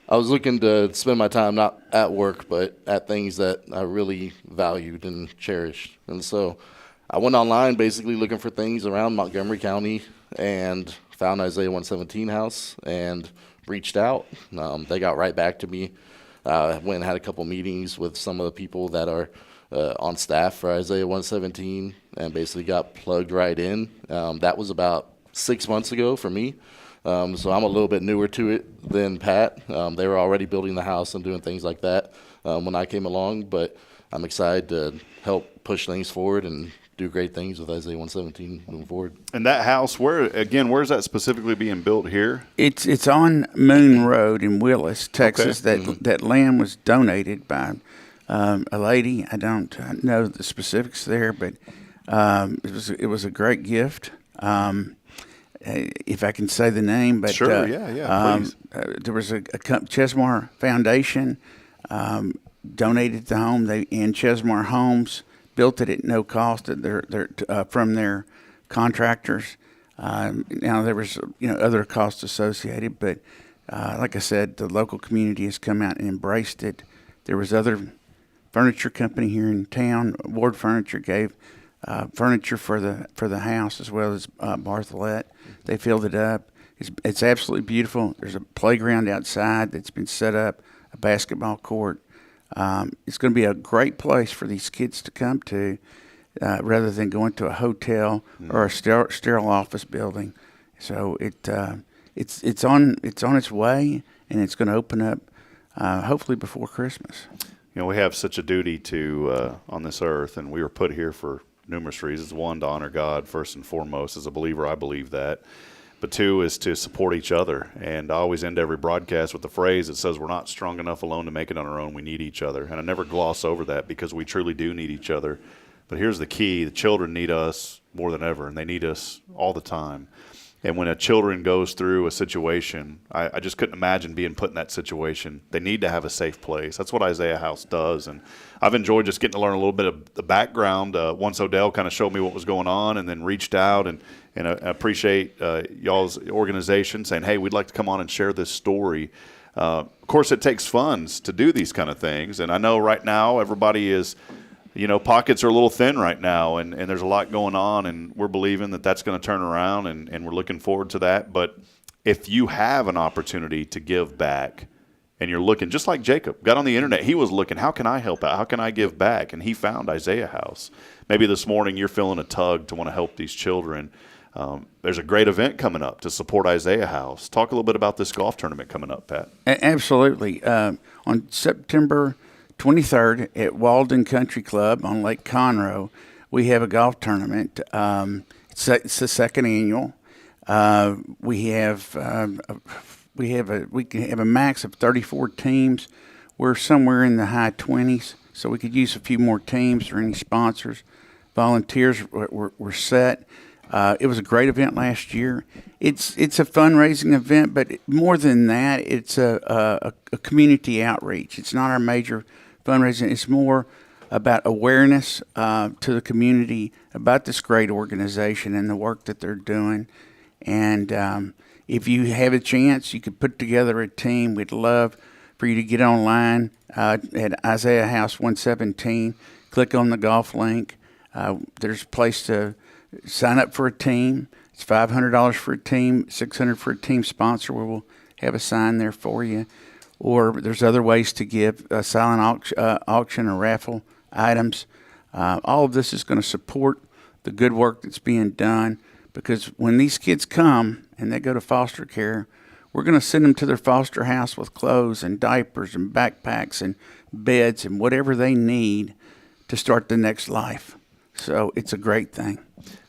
I was looking to spend my time not at work, but at things that I really valued and cherished. And so I went online basically looking for things around Montgomery County and found Isaiah 117 house and reached out. They got right back to me. Went and had a couple meetings with some of the people that are on staff for Isaiah 117 and basically got plugged right in. That was about 6 months ago for me. So I'm a little bit newer to it than Pat. They were already building the house and doing things like that when I came along, but I'm excited to help push things forward and do great things with Isaiah 117 moving forward. And that house, where's that specifically being built here? It's on Moon Road in Willis, Texas. Okay. That land was donated by a lady. I don't know the specifics there, but it was a great gift. If I can say the name, but sure, please. There was a Chesmar Foundation donated the home. And Chesmar Homes built it at no cost. From their contractors. Now there was other costs associated, but like I said, the local community has come out and embraced it. There was other furniture company here in town. Ward Furniture gave furniture for the house as well as Bartholet. They filled it up. It's absolutely beautiful. There's a playground outside that's been set up, a basketball court. It's going to be a great place for these kids to come to, rather than going to a hotel or a sterile office building. So it's on its way, and it's going to open up hopefully before Christmas. We have such a duty to on this earth, and we were put here for numerous reasons. One, to honor God first and foremost. As a believer, I believe that. But two is to support each other. And I always end every broadcast with the phrase that says we're not strong enough alone to make it on our own. We need each other. And I never gloss over that because we truly do need each other. But here's the key. The children need us more than ever, and they need us all the time. And when a children goes through a situation, I just couldn't imagine being put in that situation. They need to have a safe place. That's what Isaiah House does. And I've enjoyed just getting to learn a little bit of the background. Once Odell kind of showed me what was going on and then reached out, and I appreciate y'all's organization saying, hey, we'd like to come on and share this story. Of course, it takes funds to do these kind of things. And I know right now everybody is – pockets are a little thin right now, and there's a lot going on, and we're believing that that's going to turn around, and we're looking forward to that. But if you have an opportunity to give back, and you're looking, just like Jacob, got on the internet, he was looking, how can I help out? How can I give back? And he found Isaiah House. Maybe this morning you're feeling a tug to want to help these children. There's a great event coming up to support Isaiah House. Talk a little bit about this golf tournament coming up, Pat. Absolutely. On September 23rd at Walden Country Club on Lake Conroe, we have a golf tournament. It's the second annual. We can have a max of 34 teams. We're somewhere in the high 20s, so we could use a few more teams or any sponsors. Volunteers were set. It was a great event last year. It's a fundraising event, but more than that, it's a community outreach. It's not our major fundraising. It's more about awareness to the community about this great organization and the work that they're doing. And if you have a chance, you could put together a team. We'd love for you to get online at Isaiah House 117. Click on the golf link. There's a place to sign up for a team. It's $500 for a team, $600 for a team sponsor. We'll have a sign there for you. Or there's other ways to give silent auction or raffle items. All of this is going to support the good work that's being done, because when these kids come and they go to foster care, we're going to send them to their foster house with clothes and diapers and backpacks and beds and whatever they need to start the next life. So it's a great thing.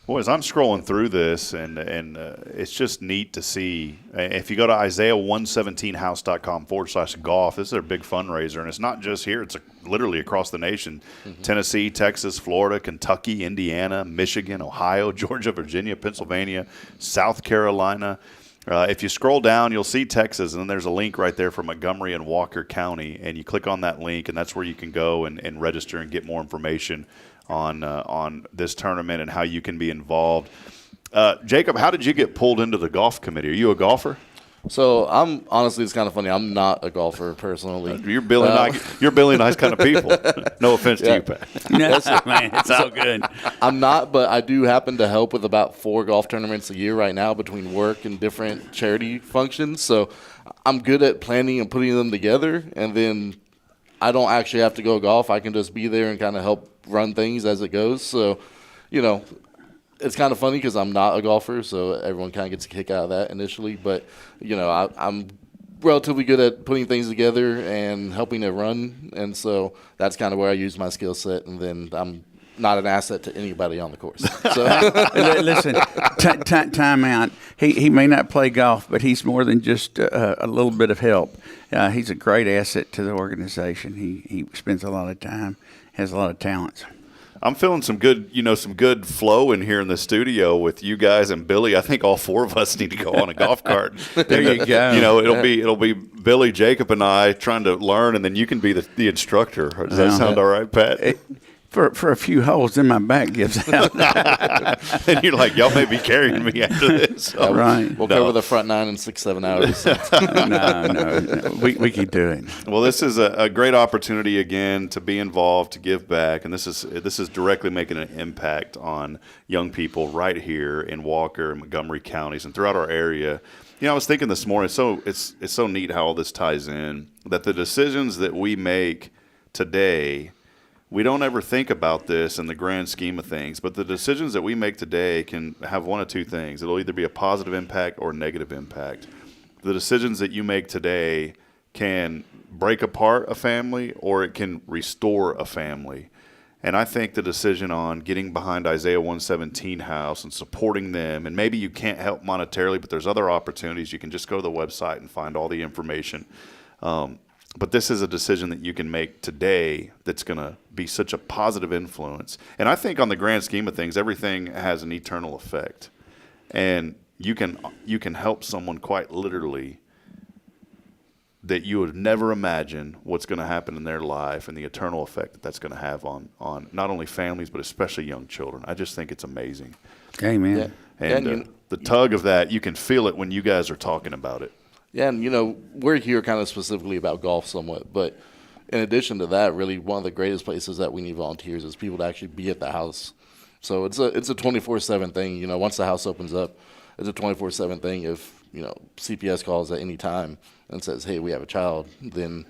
Boy, as I'm scrolling through this, and it's just neat to see. If you go to Isaiah117house.com/golf, this is their big fundraiser, and it's not just here. It's literally across the nation. Tennessee, Texas, Florida, Kentucky, Indiana, Michigan, Ohio, Georgia, Virginia, Pennsylvania, South Carolina. If you scroll down, you'll see Texas, and then there's a link right there for Montgomery and Walker County, and you click on that link, and that's where you can go and register and get more information on this tournament and how you can be involved. Jacob, how did you get pulled into the golf committee? Are you a golfer? So I'm honestly, it's kind of funny. I'm not a golfer personally. You're Billy Nice kind of people. No offense to you, Pat. No, man, it's all good. I'm not, but I do happen to help with about 4 golf tournaments a year right now between work and different charity functions. So I'm good at planning and putting them together, and then I don't actually have to go golf. I can just be there and kind of help run things as it goes. So, it's kind of funny because I'm not a golfer, so everyone kind of gets a kick out of that initially. But, I'm relatively good at putting things together and helping it run. And so that's kind of where I use my skill set. And then I'm not an asset to anybody on the course. So. Listen, time out. He may not play golf, but he's more than just a little bit of help. He's a great asset to the organization. He spends a lot of time, has a lot of talents. I'm feeling some good flow in here in the studio with you guys and Billy. I think all 4 of us need to go on a golf cart. There you go. It'll be Billy, Jacob, and I trying to learn, and then you can be the instructor. Does that sound all right, Pat? For a few holes, then my back gives out. And you're like, y'all may be carrying me after this. So. Right. We'll cover the front 9 in 6-7 hours. No. We can do it. Well, this is a great opportunity again to be involved, to give back, and this is directly making an impact on young people right here in Walker and Montgomery counties and throughout our area. I was thinking this morning, it's so neat how all this ties in, that the decisions that we make today, we don't ever think about this in the grand scheme of things, but the decisions that we make today can have one of 2 things. It'll either be a positive impact or a negative impact. The decisions that you make today can break apart a family, or it can restore a family. And I think the decision on getting behind Isaiah 117 House and supporting them, and maybe you can't help monetarily, but there's other opportunities. You can just go to the website and find all the information. But this is a decision that you can make today that's going to be such a positive influence. And I think on the grand scheme of things, everything has an eternal effect. And you can help someone quite literally that you would never imagine what's going to happen in their life and the eternal effect that's going to have on not only families but especially young children. I just think it's amazing. Amen. Yeah. And the tug of that, you can feel it when you guys are talking about it. Yeah, and we're here kind of specifically about golf somewhat, but in addition to that, really one of the greatest places that we need volunteers is people to actually be at the house. So it's a 24/7 thing. Once the house opens up, it's a 24/7 thing. If CPS calls at any time and says, "Hey, we have a child," then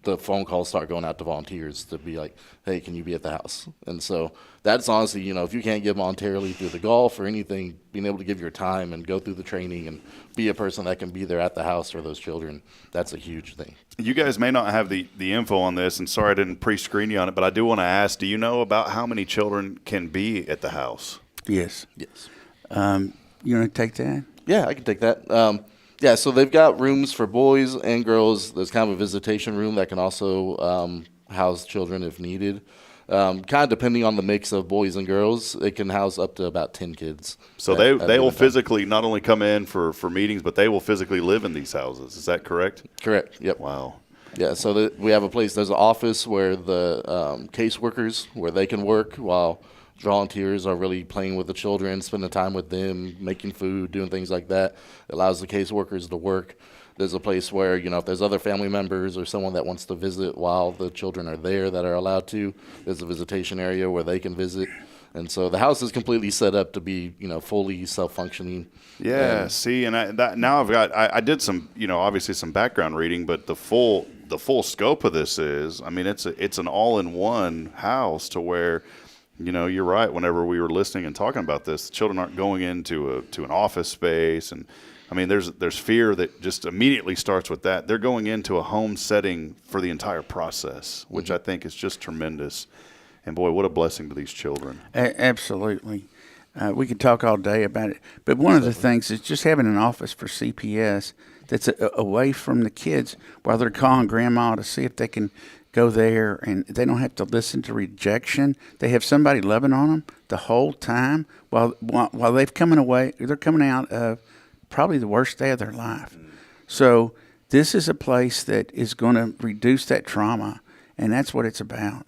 the phone calls start going out to volunteers to be like, "Hey, can you be at the house?" And so that's honestly, if you can't give voluntarily through the golf or anything, being able to give your time and go through the training and be a person that can be there at the house for those children, that's a huge thing. You guys may not have the info on this, and sorry I didn't pre-screen you on it, but I do want to ask, do you know about how many children can be at the house? Yes. Yes. You want to take that? Yeah, I can take that. Yeah, so they've got rooms for boys and girls. There's kind of a visitation room that can also house children if needed. Kind of depending on the mix of boys and girls, it can house up to about 10 kids. So they will physically not only come in for meetings, but they will physically live in these houses. Is that correct? Correct. Yep. Wow. Yeah, so we have a place. There's an office where the caseworkers, where they can work while volunteers are really playing with the children, spending time with them, making food, doing things like that. It allows the caseworkers to work. There's a place where, if there's other family members or someone that wants to visit while the children are there that are allowed to, there's a visitation area where they can visit. And so the house is completely set up to be, fully self-functioning. Yeah, see, and I did some, obviously some background reading, but the full scope of this is, it's an all-in-one house to where, you're right. Whenever we were listening and talking about this, the children aren't going into an office space, and there's fear that just immediately starts with that. They're going into a home setting for the entire process, which I think is just tremendous. And boy, what a blessing to these children. Absolutely. We could talk all day about it. But one of the things is just having an office for CPS that's away from the kids while they're calling grandma to see if they can go there, and they don't have to listen to rejection. They have somebody loving on them the whole time while they're coming out of probably the worst day of their life. So this is a place that is going to reduce that trauma, and that's what it's about.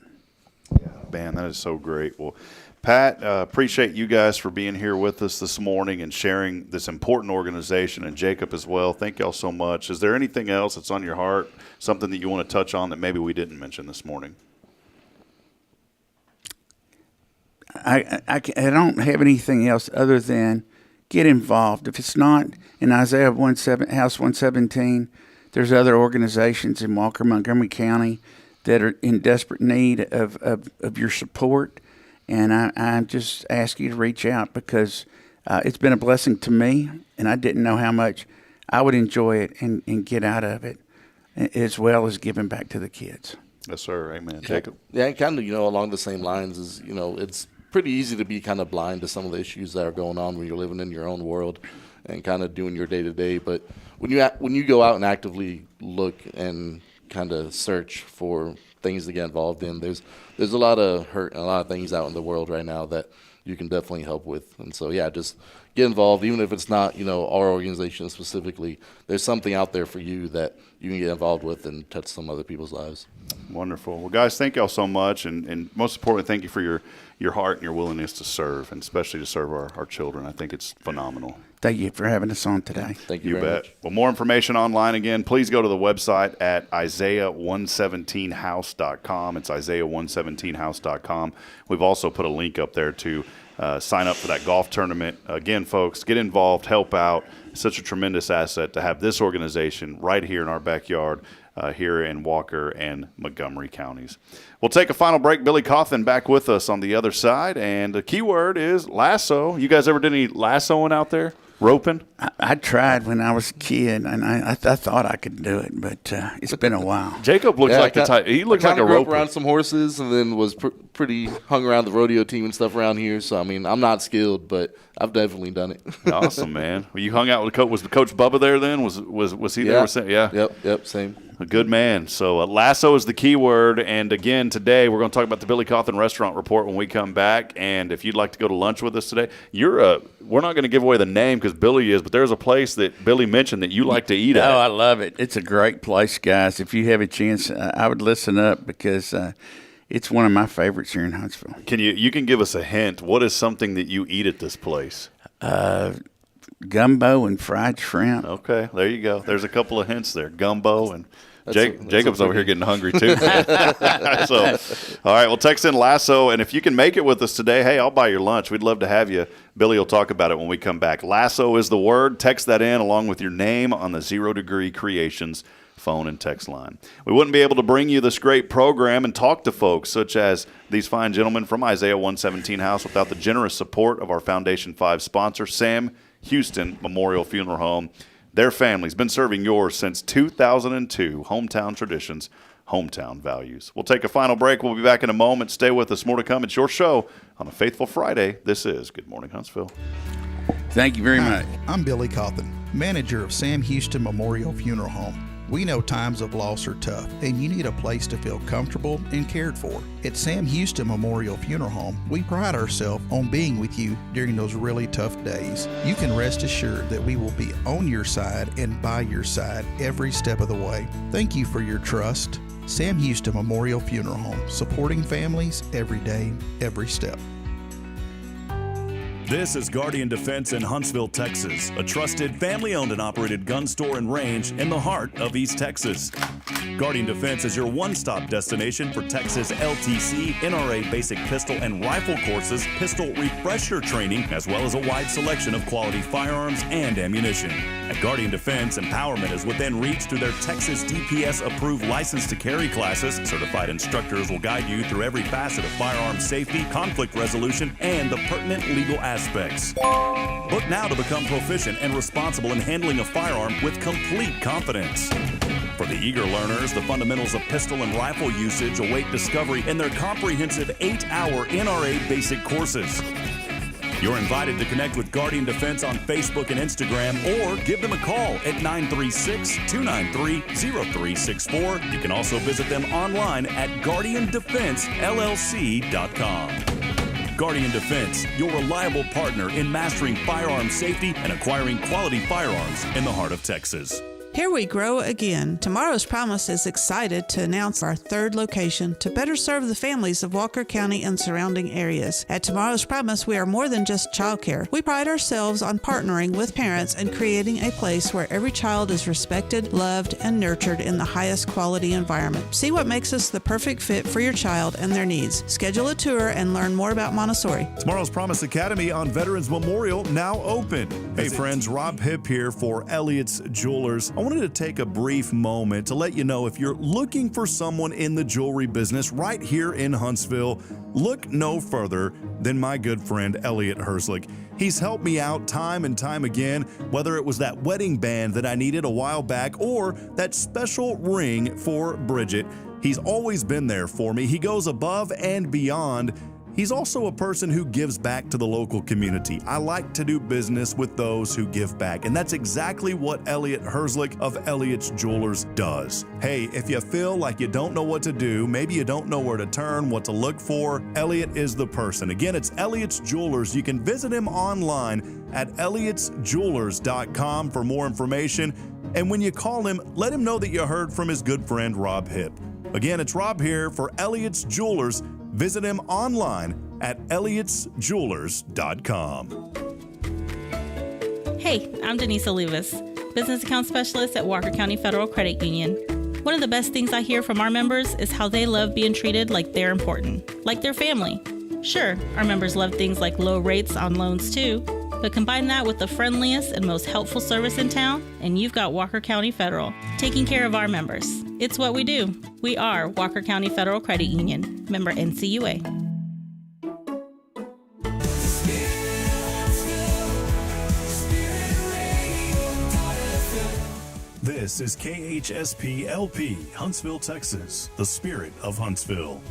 Yeah, man, that is so great. Well, Pat, appreciate you guys for being here with us this morning and sharing this important organization, and Jacob as well. Thank y'all so much. Is there anything else that's on your heart, something that you want to touch on that maybe we didn't mention this morning? I don't have anything else other than get involved. If it's not in Isaiah House 117, there's other organizations in Walker, Montgomery County that are in desperate need of your support. And I just ask you to reach out because it's been a blessing to me, and I didn't know how much I would enjoy it and get out of it, as well as giving back to the kids. Yes, sir. Amen. Jacob? Yeah, kind of, along the same lines is, it's pretty easy to be kind of blind to some of the issues that are going on when you're living in your own world and kind of doing your day-to-day. But when you go out and actively look and kind of search for things to get involved in, there's a lot of hurt and a lot of things out in the world right now that you can definitely help with. And so, yeah, just get involved. Even if it's not, our organization specifically, there's something out there for you that you can get involved with and touch some other people's lives. Wonderful. Well, guys, thank y'all so much. And most importantly, thank you for your heart and your willingness to serve, and especially to serve our children. I think it's phenomenal. Thank you for having us on today. Thank you very bet. much. Well, more information online, again, please go to the website at Isaiah117house.com. It's Isaiah117house.com. We've also put a link up there to sign up for that golf tournament. Again, folks, get involved, help out. It's such a tremendous asset to have this organization right here in our backyard, here in Walker and Montgomery counties. We'll take a final break. Billy Cauthen back with us on the other side, and the key word is lasso. You guys ever did any lassoing out there? Roping? I tried when I was a kid, and I thought I could do it, but it's been a while. Jacob looks like the type. He looks like a roper. Around some horses, and then was pretty hung around the rodeo team and stuff around here. So I'm not skilled, but I've definitely done it. Awesome, man. Well, you hung out with was Coach Bubba there then? Was he there? Yeah. Yep. Same. A good man. So lasso is the key word. And again, today we're going to talk about the Billy Cauthen Restaurant Report when we come back. And if you'd like to go to lunch with us today, we're not going to give away the name because Billy is, but there's a place that Billy mentioned that you like to eat at. Oh, I love it. It's a great place, guys. If you have a chance, I would listen up because it's one of my favorites here in Huntsville. You can give us a hint. What is something that you eat at this place? Gumbo and fried shrimp. Okay, there you go. There's a couple of hints there. Gumbo and Jacob's over here getting hungry too. So, all right, well, text in lasso, and if you can make it with us today, hey, I'll buy your lunch. We'd love to have you. Billy will talk about it when we come back. Lasso is the word. Text that in along with your name on the 0 Degree Creations phone and text line. We wouldn't be able to bring you this great program and talk to folks such as these fine gentlemen from Isaiah 117 House without the generous support of our Foundation 5 sponsor, Sam Houston Memorial Funeral Home. Their family's been serving yours since 2002. Hometown traditions, hometown values. We'll take a final break. We'll be back in a moment. Stay with us. More to come. It's your show on a Faithful Friday. This is Good Morning Huntsville. Thank you very much. I'm Billy Cauthen, manager of Sam Houston Memorial Funeral Home. We know times of loss are tough, and you need a place to feel comfortable and cared for. At Sam Houston Memorial Funeral Home, we pride ourselves on being with you during those really tough days. You can rest assured that we will be on your side and by your side every step of the way. Thank you for your trust. Sam Houston Memorial Funeral Home, supporting families every day, every step. This is Guardian Defense in Huntsville, Texas, a trusted family-owned and operated gun store and range in the heart of East Texas. Guardian Defense is your one-stop destination for Texas LTC, NRA basic pistol and rifle courses, pistol refresher training, as well as a wide selection of quality firearms and ammunition. At Guardian Defense, empowerment is within reach through their Texas DPS-approved license to carry classes. Certified instructors will guide you through every facet of firearm safety, conflict resolution, and the pertinent legal aspects. Book now to become proficient and responsible in handling a firearm with complete confidence. For the eager learners, the fundamentals of pistol and rifle usage await discovery in their comprehensive 8-hour NRA basic courses. You're invited to connect with Guardian Defense on Facebook and Instagram, or give them a call at 936-293-0364. You can also visit them online at guardiandefensellc.com. Guardian Defense, your reliable partner in mastering firearm safety and acquiring quality firearms in the heart of Texas. Here we grow again. Tomorrow's Promise is excited to announce our third location to better serve the families of Walker County and surrounding areas. At Tomorrow's Promise, we are more than just childcare. We pride ourselves on partnering with parents and creating a place where every child is respected, loved, and nurtured in the highest quality environment. See what makes us the perfect fit for your child and their needs. Schedule a tour and learn more about Montessori. Tomorrow's Promise Academy on Veterans Memorial now open. Hey friends, Rob Hipp here for Elliott's Jewelers. I wanted to take a brief moment to let you know if you're looking for someone in the jewelry business right here in Huntsville, look no further than my good friend Elliott Herslick. He's helped me out time and time again, whether it was that wedding band that I needed a while back or that special ring for Bridget. He's always been there for me. He goes above and beyond. He's also a person who gives back to the local community. I like to do business with those who give back, and that's exactly what Elliott Herslick of Elliott's Jewelers does. Hey, if you feel like you don't know what to do, maybe you don't know where to turn, what to look for, Elliott is the person. Again, it's Elliott's Jewelers. You can visit him online at elliotsjewelers.com for more information. And when you call him, let him know that you heard from his good friend Rob Hipp. Again, it's Rob here for Elliott's Jewelers. Visit him online at elliotsjewelers.com. Hey, I'm Denise Olivas, Business Account Specialist at Walker County Federal Credit Union. One of the best things I hear from our members is how they love being treated like they're important, like their family. Sure, our members love things like low rates on loans too, but combine that with the friendliest and most helpful service in town, and you've got Walker County Federal, taking care of our members. It's what we do. We are Walker County Federal Credit Union, member NCUA. This is KHSP LP, Huntsville, Texas, the spirit of Huntsville.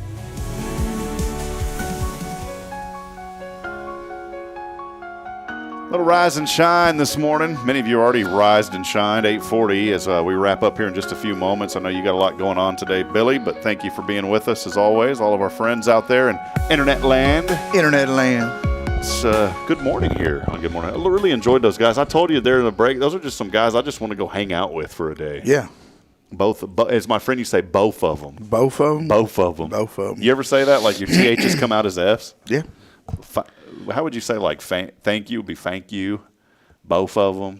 Little rise and shine this morning. Many of you already rised and shined. 8:40 as we wrap up here in just a few moments. I know you got a lot going on today, Billy, but thank you for being with us as always. All of our friends out there in Internet Land. Internet Land. It's good morning here on Good Morning. I really enjoyed those guys. I told you there in the break, those are just some guys I just want to go hang out with for a day. Yeah. Both, as my friend, you say both of them. Both of them? Both of them. Both of them. You ever say that, like your THs come out as Fs? Yeah. How would you say, like, thank you would be thank you, both of them?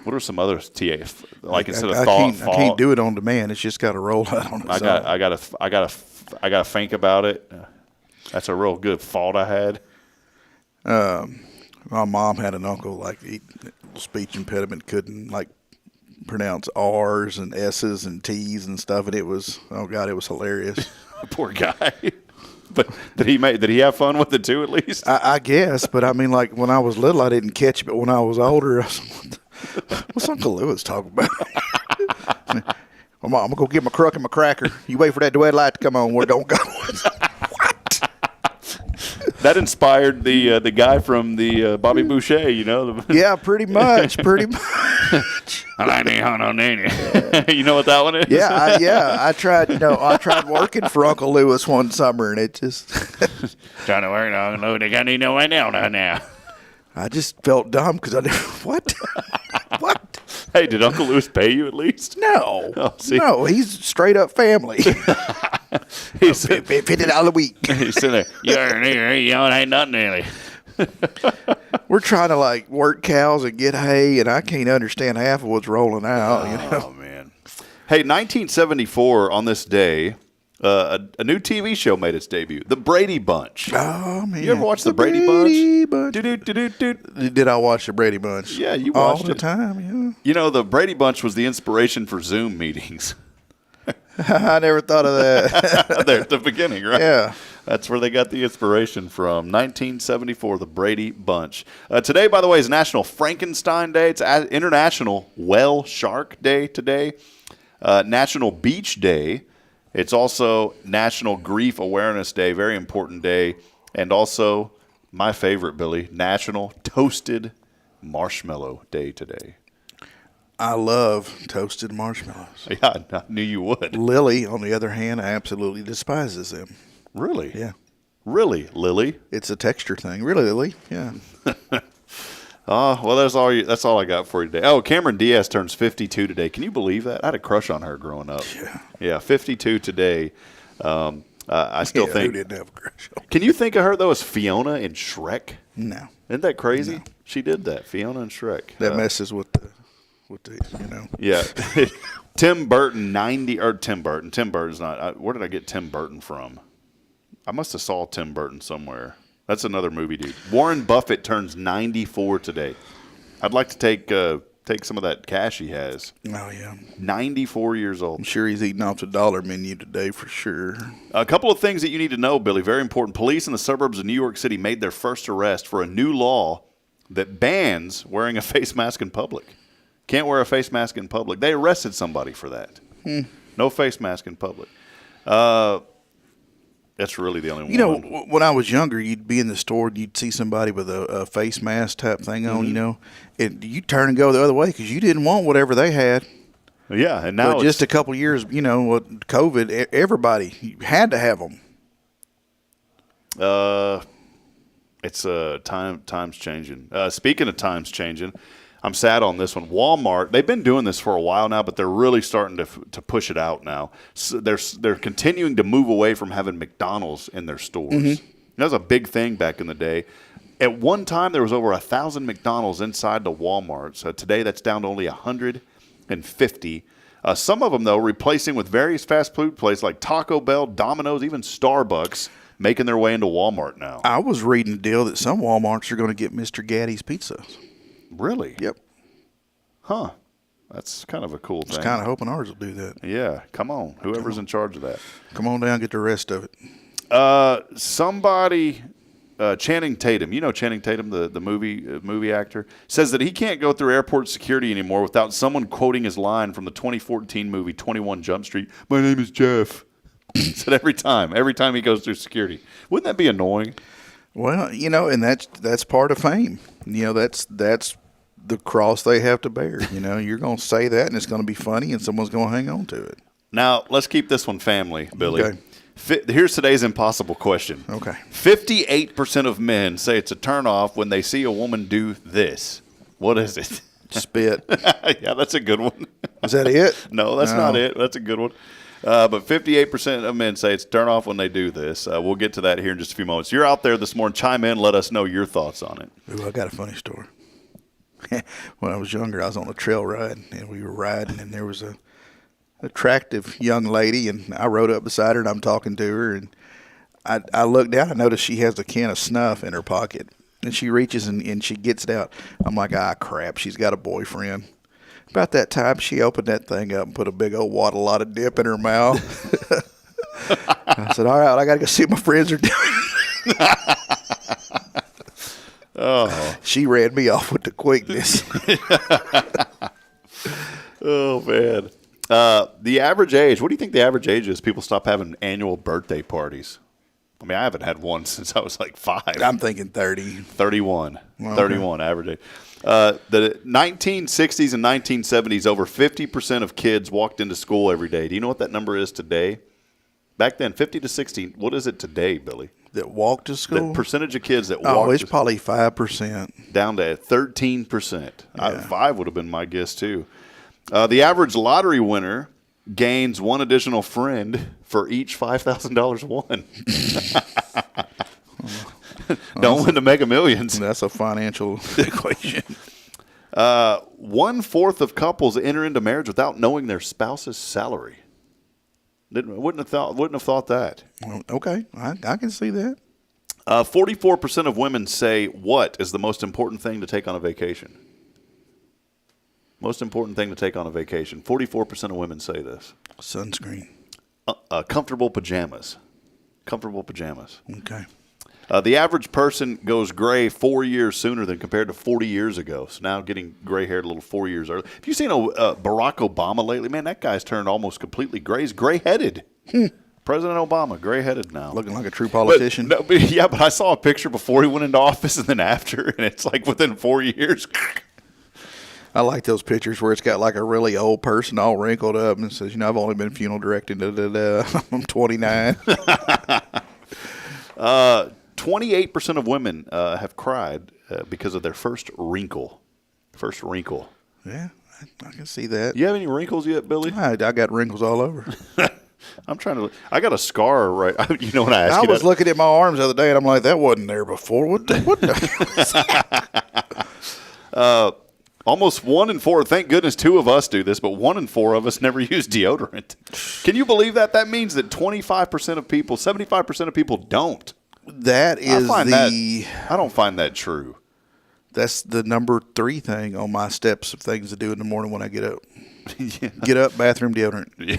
What are some other TAs? Like, instead of thought, I can't do it on demand. It's just got to roll out on its own. I gotta think about it. That's a real good fault I had. My mom had an uncle, like, speech impediment, couldn't, like, pronounce R's and S's and T's and stuff, and it was, oh, God, it was hilarious. Poor guy. But did he have fun with it too, at least? I guess, but I mean, like, when I was little, I didn't catch it, but when I was older, I was, what's Uncle Lewis talking about? I'm going to go get my crook and my cracker. You wait for that red light to come on where it don't go. What? That inspired the guy from the Bobby Boucher, you know? Yeah, pretty much. You know what that one is? Yeah. I tried working for Uncle Lewis one summer, and it just trying to work on Uncle Lewis. They got no way now. I just felt dumb because I didn't. What? Hey, did Uncle Lewis pay you at least? No. No, he's straight up family. He's $50 a week. He's sitting there. You ain't nothing really. We're trying to like work cows and get hay, and I can't understand half of what's rolling out. You know? Oh man! Hey, 1974 on this day, a new TV show made its debut, The Brady Bunch. Oh man! You ever watch The Brady Bunch? Did I watch The Brady Bunch? Yeah, you all watched the it. time. Yeah. You know, The Brady Bunch was the inspiration for Zoom meetings. I never thought of that. There at the beginning, right? Yeah. That's where they got the inspiration from. 1974, The Brady Bunch. Today, by the way, is National Frankenstein Day. It's International Whale Shark Day today. National Beach Day. It's also National Grief Awareness Day, very important day. And also, my favorite, Billy, National Toasted Marshmallow Day today. I love toasted marshmallows. Yeah, I knew you would. Lily, on the other hand, absolutely despises them. Really? Yeah. Really, Lily? It's a texture thing. Really, Lily? Yeah. Well, that's all I got for you today. Oh, Cameron Diaz turns 52 today. Can you believe that? I had a crush on her growing up. Yeah, 52 today. I still think. Who didn't have a crush on? Can you think of her though as Fiona in Shrek? No. Isn't that crazy? No. She did that. Fiona in Shrek. That messes with the Yeah. Tim Burton's not. Where did I get Tim Burton from? I must have saw Tim Burton somewhere. That's another movie, dude. Warren Buffett turns 94 today. I'd like to take some of that cash he has. Oh, yeah. 94 years old. I'm sure he's eating off the dollar menu today for sure. A couple of things that you need to know, Billy, very important. Police in the suburbs of New York City made their first arrest for a new law that bans wearing a face mask in public. Can't wear a face mask in public. They arrested somebody for that. No face mask in public. That's really the only one. You know, when I was younger, you'd be in the store and you'd see somebody with a face mask type thing on, you know, and you turn and go the other way because you didn't want whatever they had. Yeah, and now but just a couple years, you know, with COVID, everybody had to have them. It's times changing. Speaking of times changing, I'm sad on this one. Walmart, they've been doing this for a while now, but they're really starting to push it out now. So they're continuing to move away from having McDonald's in their stores. That was a big thing back in the day. At one time, there was over 1,000 McDonald's inside the Walmarts. Today, that's down to only 150. Some of them, though, replacing with various fast food places like Taco Bell, Domino's, even Starbucks, making their way into Walmart now. I was reading a deal that some Walmarts are going to get Mr. Gaddy's Pizza. Really? Yep. Huh. That's kind of a cool thing. I was kind of hoping ours will do that. Yeah. Come on. Whoever's in charge of that. Come on down, get the rest of it. Channing Tatum, you know Channing Tatum, the movie actor, says that he can't go through airport security anymore without someone quoting his line from the 2014 movie 21 Jump Street. My name is Jeff. He said every time he goes through security. Wouldn't that be annoying? Well, you know, and that's part of fame. You know, that's the cross they have to bear. You know, you're going to say that, and it's going to be funny, and someone's going to hang on to it. Now, let's keep this one family, Billy. Okay. Here's today's impossible question. Okay. 58% of men say it's a turnoff when they see a woman do this. What is it? Spit. Yeah, that's a good one. Is that it? No, that's not it. That's a good one. But 58% of men say it's turn off when they do this. We'll get to that here in just a few moments. You're out there this morning. Chime in. Let us know your thoughts on it. Ooh, I got a funny story. When I was younger, I was on a trail ride, and we were riding, and there was a attractive young lady, and I rode up beside her, and I'm talking to her, and I looked down, I noticed she has a can of snuff in her pocket, and she reaches and she gets it out. I'm like, crap, she's got a boyfriend. About that time, she opened that thing up and put a big old wad of dip in her mouth. I said, all right, I got to go see what my friends are doing. Oh, she ran me off with the quickness. Oh, man. The average age, what do you think the average age is people stop having annual birthday parties? I mean, I haven't had one since I was like 5. I'm thinking 30. 31. Okay. 31 average age. The 1960s and 1970s, over 50% of kids walked into school every day. Do you know what that number is today? Back then, 50 to 60. What is it today, Billy? That walk to school? The percentage of kids that walk. Oh, it's probably 5%. Down to 13%. Yeah. 5 would have been my guess, too. The average lottery winner gains one additional friend for each $5,000 won. don't win the Mega Millions. That's a financial equation. 1/4 of couples enter into marriage without knowing their spouse's salary. Wouldn't have thought that. Okay, I can see that. 44% of women say what is the most important thing to take on a vacation? Most important thing to take on a vacation. 44% of women say this. Sunscreen. Comfortable pajamas. Comfortable pajamas. Okay. The average person goes gray 4 years sooner than compared to 40 years ago. So now getting gray haired a little 4 years early. Have you seen Barack Obama lately? Man, that guy's turned almost completely gray. He's gray headed. President Obama, gray headed now. Looking like a true politician. But I saw a picture before he went into office and then after, and it's like within 4 years. I like those pictures where it's got like a really old person all wrinkled up and says, I've only been funeral directing. I'm 29. 28% of women have cried because of their first wrinkle. First wrinkle. Yeah, I can see that. You have any wrinkles yet, Billy? I got wrinkles all over. I'm trying to. I got a scar right. You know when I asked you I was looking at my arms the other day and I'm like, that wasn't there before. What the? Almost 1 in 4. Thank goodness 2 of us do this, but 1 in 4 of us never use deodorant. Can you believe that? That means that 25% of people, 75% of people don't. That is I don't find that true. That's the number 3 thing on my steps of things to do in the morning when I get up. Yeah. Get up, bathroom deodorant. Yeah.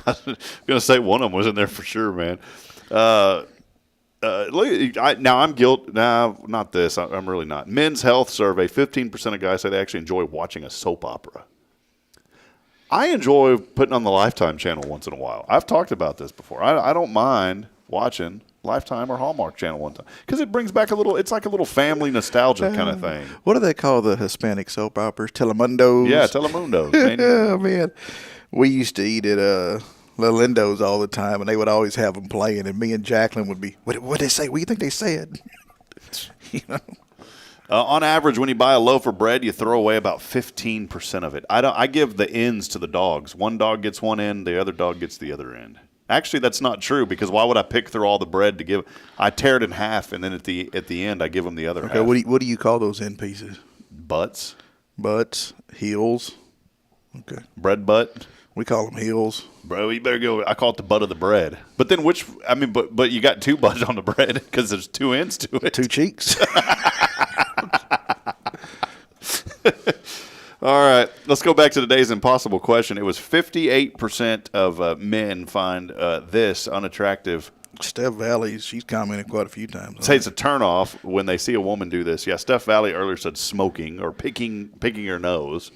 I was going to say one of them was in there for sure, man. Now I'm guilty. Nah, not this. I'm really not. Men's Health Survey, 15% of guys say they actually enjoy watching a soap opera. I enjoy putting on the Lifetime channel once in a while. I've talked about this before. I don't mind watching Lifetime or Hallmark channel one time because it brings back it's like a little family nostalgia kind of thing. What do they call the Hispanic soap operas? Telemundos? Yeah, Telemundos. Oh, man. We used to eat at Lindo's all the time, and they would always have them playing, and me and Jacqueline would be, what'd they say? What do you think they said? On average, when you buy a loaf of bread, you throw away about 15% of it. I give the ends to the dogs. One dog gets one end, the other dog gets the other end. Actually, that's not true because why would I pick through all the bread to give? I tear it in half, and then at the end, I give them the other half. Okay, what do you call those end pieces? Butts. Butts, heels. Okay. Bread butt. We call them heels. Bro, you better go. I call it the butt of the bread. But then but you got 2 butts on the bread because there's 2 ends to it. 2 cheeks. All right, let's go back to today's impossible question. It was 58% of men find this unattractive. Steph Valley, she's commented quite a few times. Say it's a turnoff when they see a woman do this. Yeah, Steph Valley earlier said smoking or picking her nose.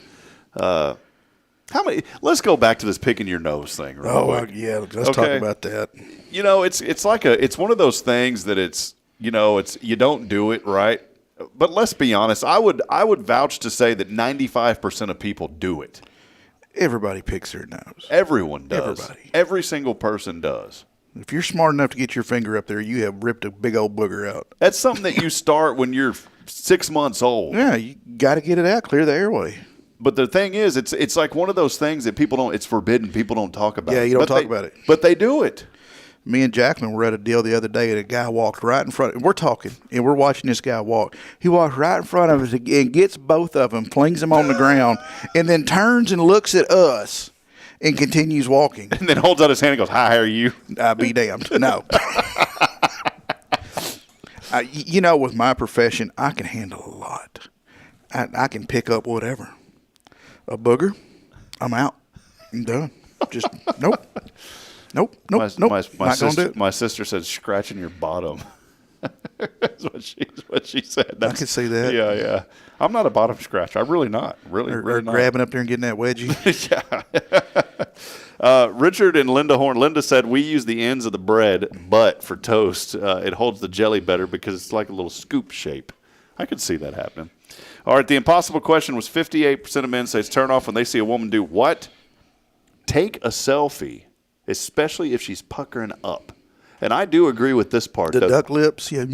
Let's go back to this picking your nose thing. Yeah, let's talk about that. It's one of those things that you don't do it right. But let's be honest. I would vouch to say that 95% of people do it. Everybody picks their nose. Everyone does. Everybody. Every single person does. If you're smart enough to get your finger up there, you have ripped a big old booger out. That's something that you start when you're 6 months old. Yeah, you got to get it out, clear the airway. But the thing is, it's like one of those things that people don't. It's forbidden. People don't talk about. Yeah, you don't talk about it. But they do it. Me and Jacqueline were at a deal the other day, and a guy walked right in front. And we're talking, and we're watching this guy walk. He walks right in front of us and gets both of them, flings them on the ground, and then turns and looks at us and continues walking. And then holds out his hand and goes, "Hi, how are you?" I be damned. No. With my profession, I can handle a lot. I can pick up whatever. A booger, I'm out. I'm done. Just nope. Nope. My sister said scratching your bottom. That's what she said. I can see that. Yeah. I'm not a bottom scratcher. I'm really not. Really not. Grabbing up there and getting that wedgie. Yeah. Richard and Linda Horn. Linda said we use the ends of the bread, but for toast, it holds the jelly better because it's like a little scoop shape. I could see that happening. All right, the impossible question was 58% of men say it's turn off when they see a woman do what? Take a selfie. Especially if she's puckering up. And I do agree with this part. The duck lips, yeah.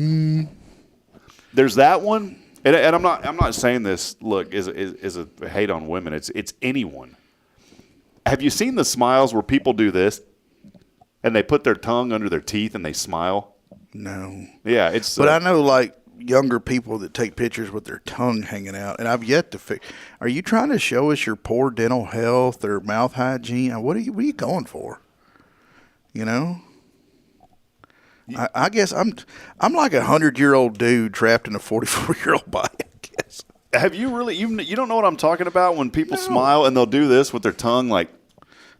There's that one. And I'm not saying this, look, is a hate on women. It's anyone. Have you seen the smiles where people do this and they put their tongue under their teeth and they smile? No. Yeah, it's. But I know like younger people that take pictures with their tongue hanging out, and I've yet to fix. Are you trying to show us your poor dental health or mouth hygiene? What are you going for? You know. I guess I'm like 100-year-old dude trapped in a 44-year-old body. I guess. Have you really? You don't know what I'm talking about when people smile and they'll do this with their tongue, like.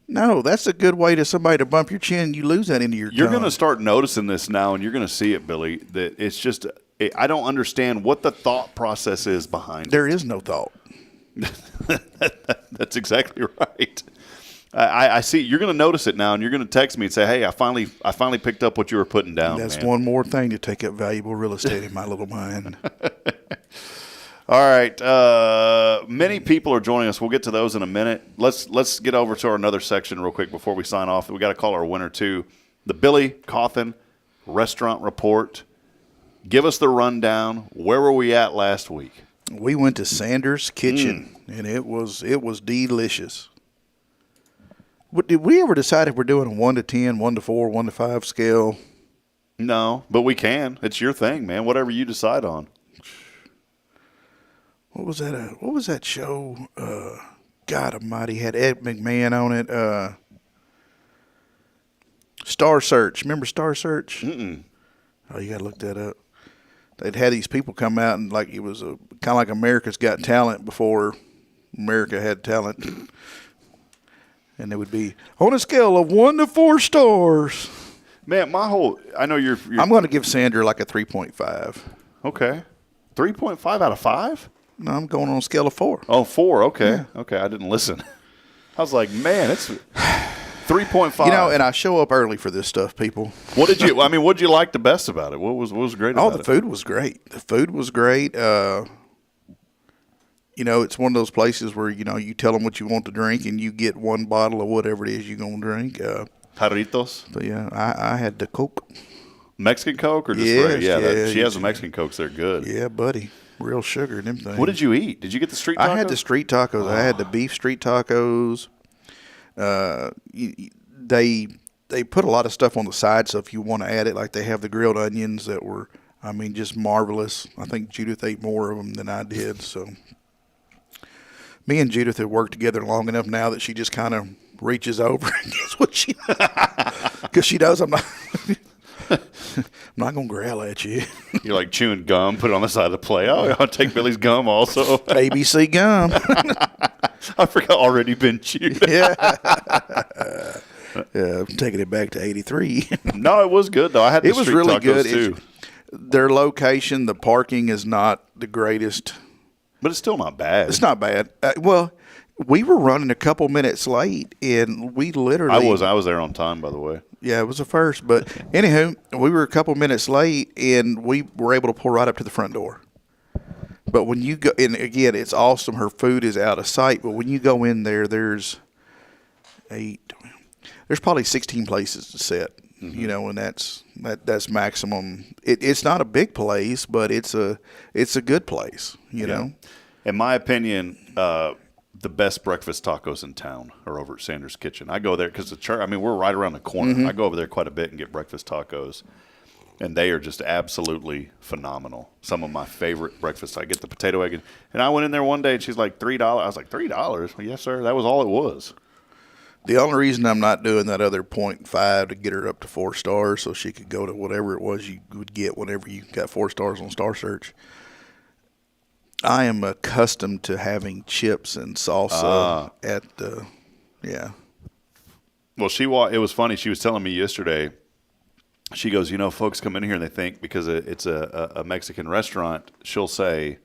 No, that's a good way to somebody to bump your chin. You lose that into your tongue. You're going to start noticing this now, and you're going to see it, Billy. That it's just I don't understand what the thought process is behind it. There is no thought. That's exactly right. I see. You're going to notice it now, and you're going to text me and say, "Hey, I finally picked up what you were putting down." That's man. One more thing to take up valuable real estate in my little mind. All right. Many people are joining us. We'll get to those in a minute. Let's get over to our another section real quick before we sign off. We got to call our winner too. The Billy Cauthen Restaurant Report. Give us the rundown. Where were we at last week? We went to Sanders Kitchen, and it was delicious. Did we ever decide if we're doing a 1 to 10, 1 to 4, 1 to 5 scale? No, but we can. It's your thing, man. Whatever you decide on. What was that show? God Almighty, had Ed McMahon on it. Star Search. Remember Star Search? Mm-mm. Oh, you got to look that up. They'd had these people come out, and like it was kind of like America's Got Talent before America had talent. And they would be on a scale of 1 to 4 stars. Man, I know you're I'm going to give Sandra like a 3.5. Okay. 3.5 out of 5? No, I'm going on a scale of 4. Oh, 4. Okay. Yeah. Okay. I didn't listen. I was like, man, it's 3.5. You know, and I show up early for this stuff, people. What'd you like the best about it? What was great about it? Oh, the food was great. The food was great. You know, it's one of those places where, you know, you tell them what you want to drink and you get one bottle of whatever it is you're going to drink. Jarritos? But, yeah, I had the Coke. Mexican Coke or just yes, she has the Mexican Cokes. They're good. Yeah, buddy. Real sugar in them things. What did you eat? Did you get the street tacos? I had the street tacos. I had the beef street tacos. They put a lot of stuff on the side, so if you want to add it, like they have the grilled onions that were, I mean, just marvelous. I think Judith ate more of them than I did, so... Me and Judith have worked together long enough now that she just kind of reaches over and gets what she because she knows I'm not going to growl at you. You're like chewing gum, put it on the side of the plate. Oh, I'll take Billy's gum also. ABC gum. I forgot already been chewed. Yeah. I'm taking it back to 83. No, it was good though. I had the it was street really tacos good. too. Their location, the parking is not the greatest. But it's still not bad. It's not bad. Well, we were running a couple minutes late, and we literally... I was there on time, by the way. Yeah, it was the first. But anywho, we were a couple minutes late, and we were able to pull right up to the front door. But when you go... And again, it's awesome. Her food is out of sight. But when you go in there, there's probably 16 places to sit. Mm-hmm. You know, and that's maximum. It's not a big place, but it's a good place. You know, in my opinion, the best breakfast tacos in town are over at Sanders Kitchen. I go there because the church. I mean, we're right around the corner. Mm-hmm. I go over there quite a bit and get breakfast tacos, and they are just absolutely phenomenal. Some of my favorite breakfasts. I get the potato egg, and I went in there one day and she's like $3. I was like $3. Well, yes, sir. That was all it was. The only reason I'm not doing that other 0.5 to get her up to 4 stars so she could go to whatever it was you would get whenever you got 4 stars on Star Search. I am accustomed to having chips and salsa at the, yeah. Well, it was funny. She was telling me yesterday, she goes, you know, folks come in here and they think because it's a Mexican restaurant, she'll say,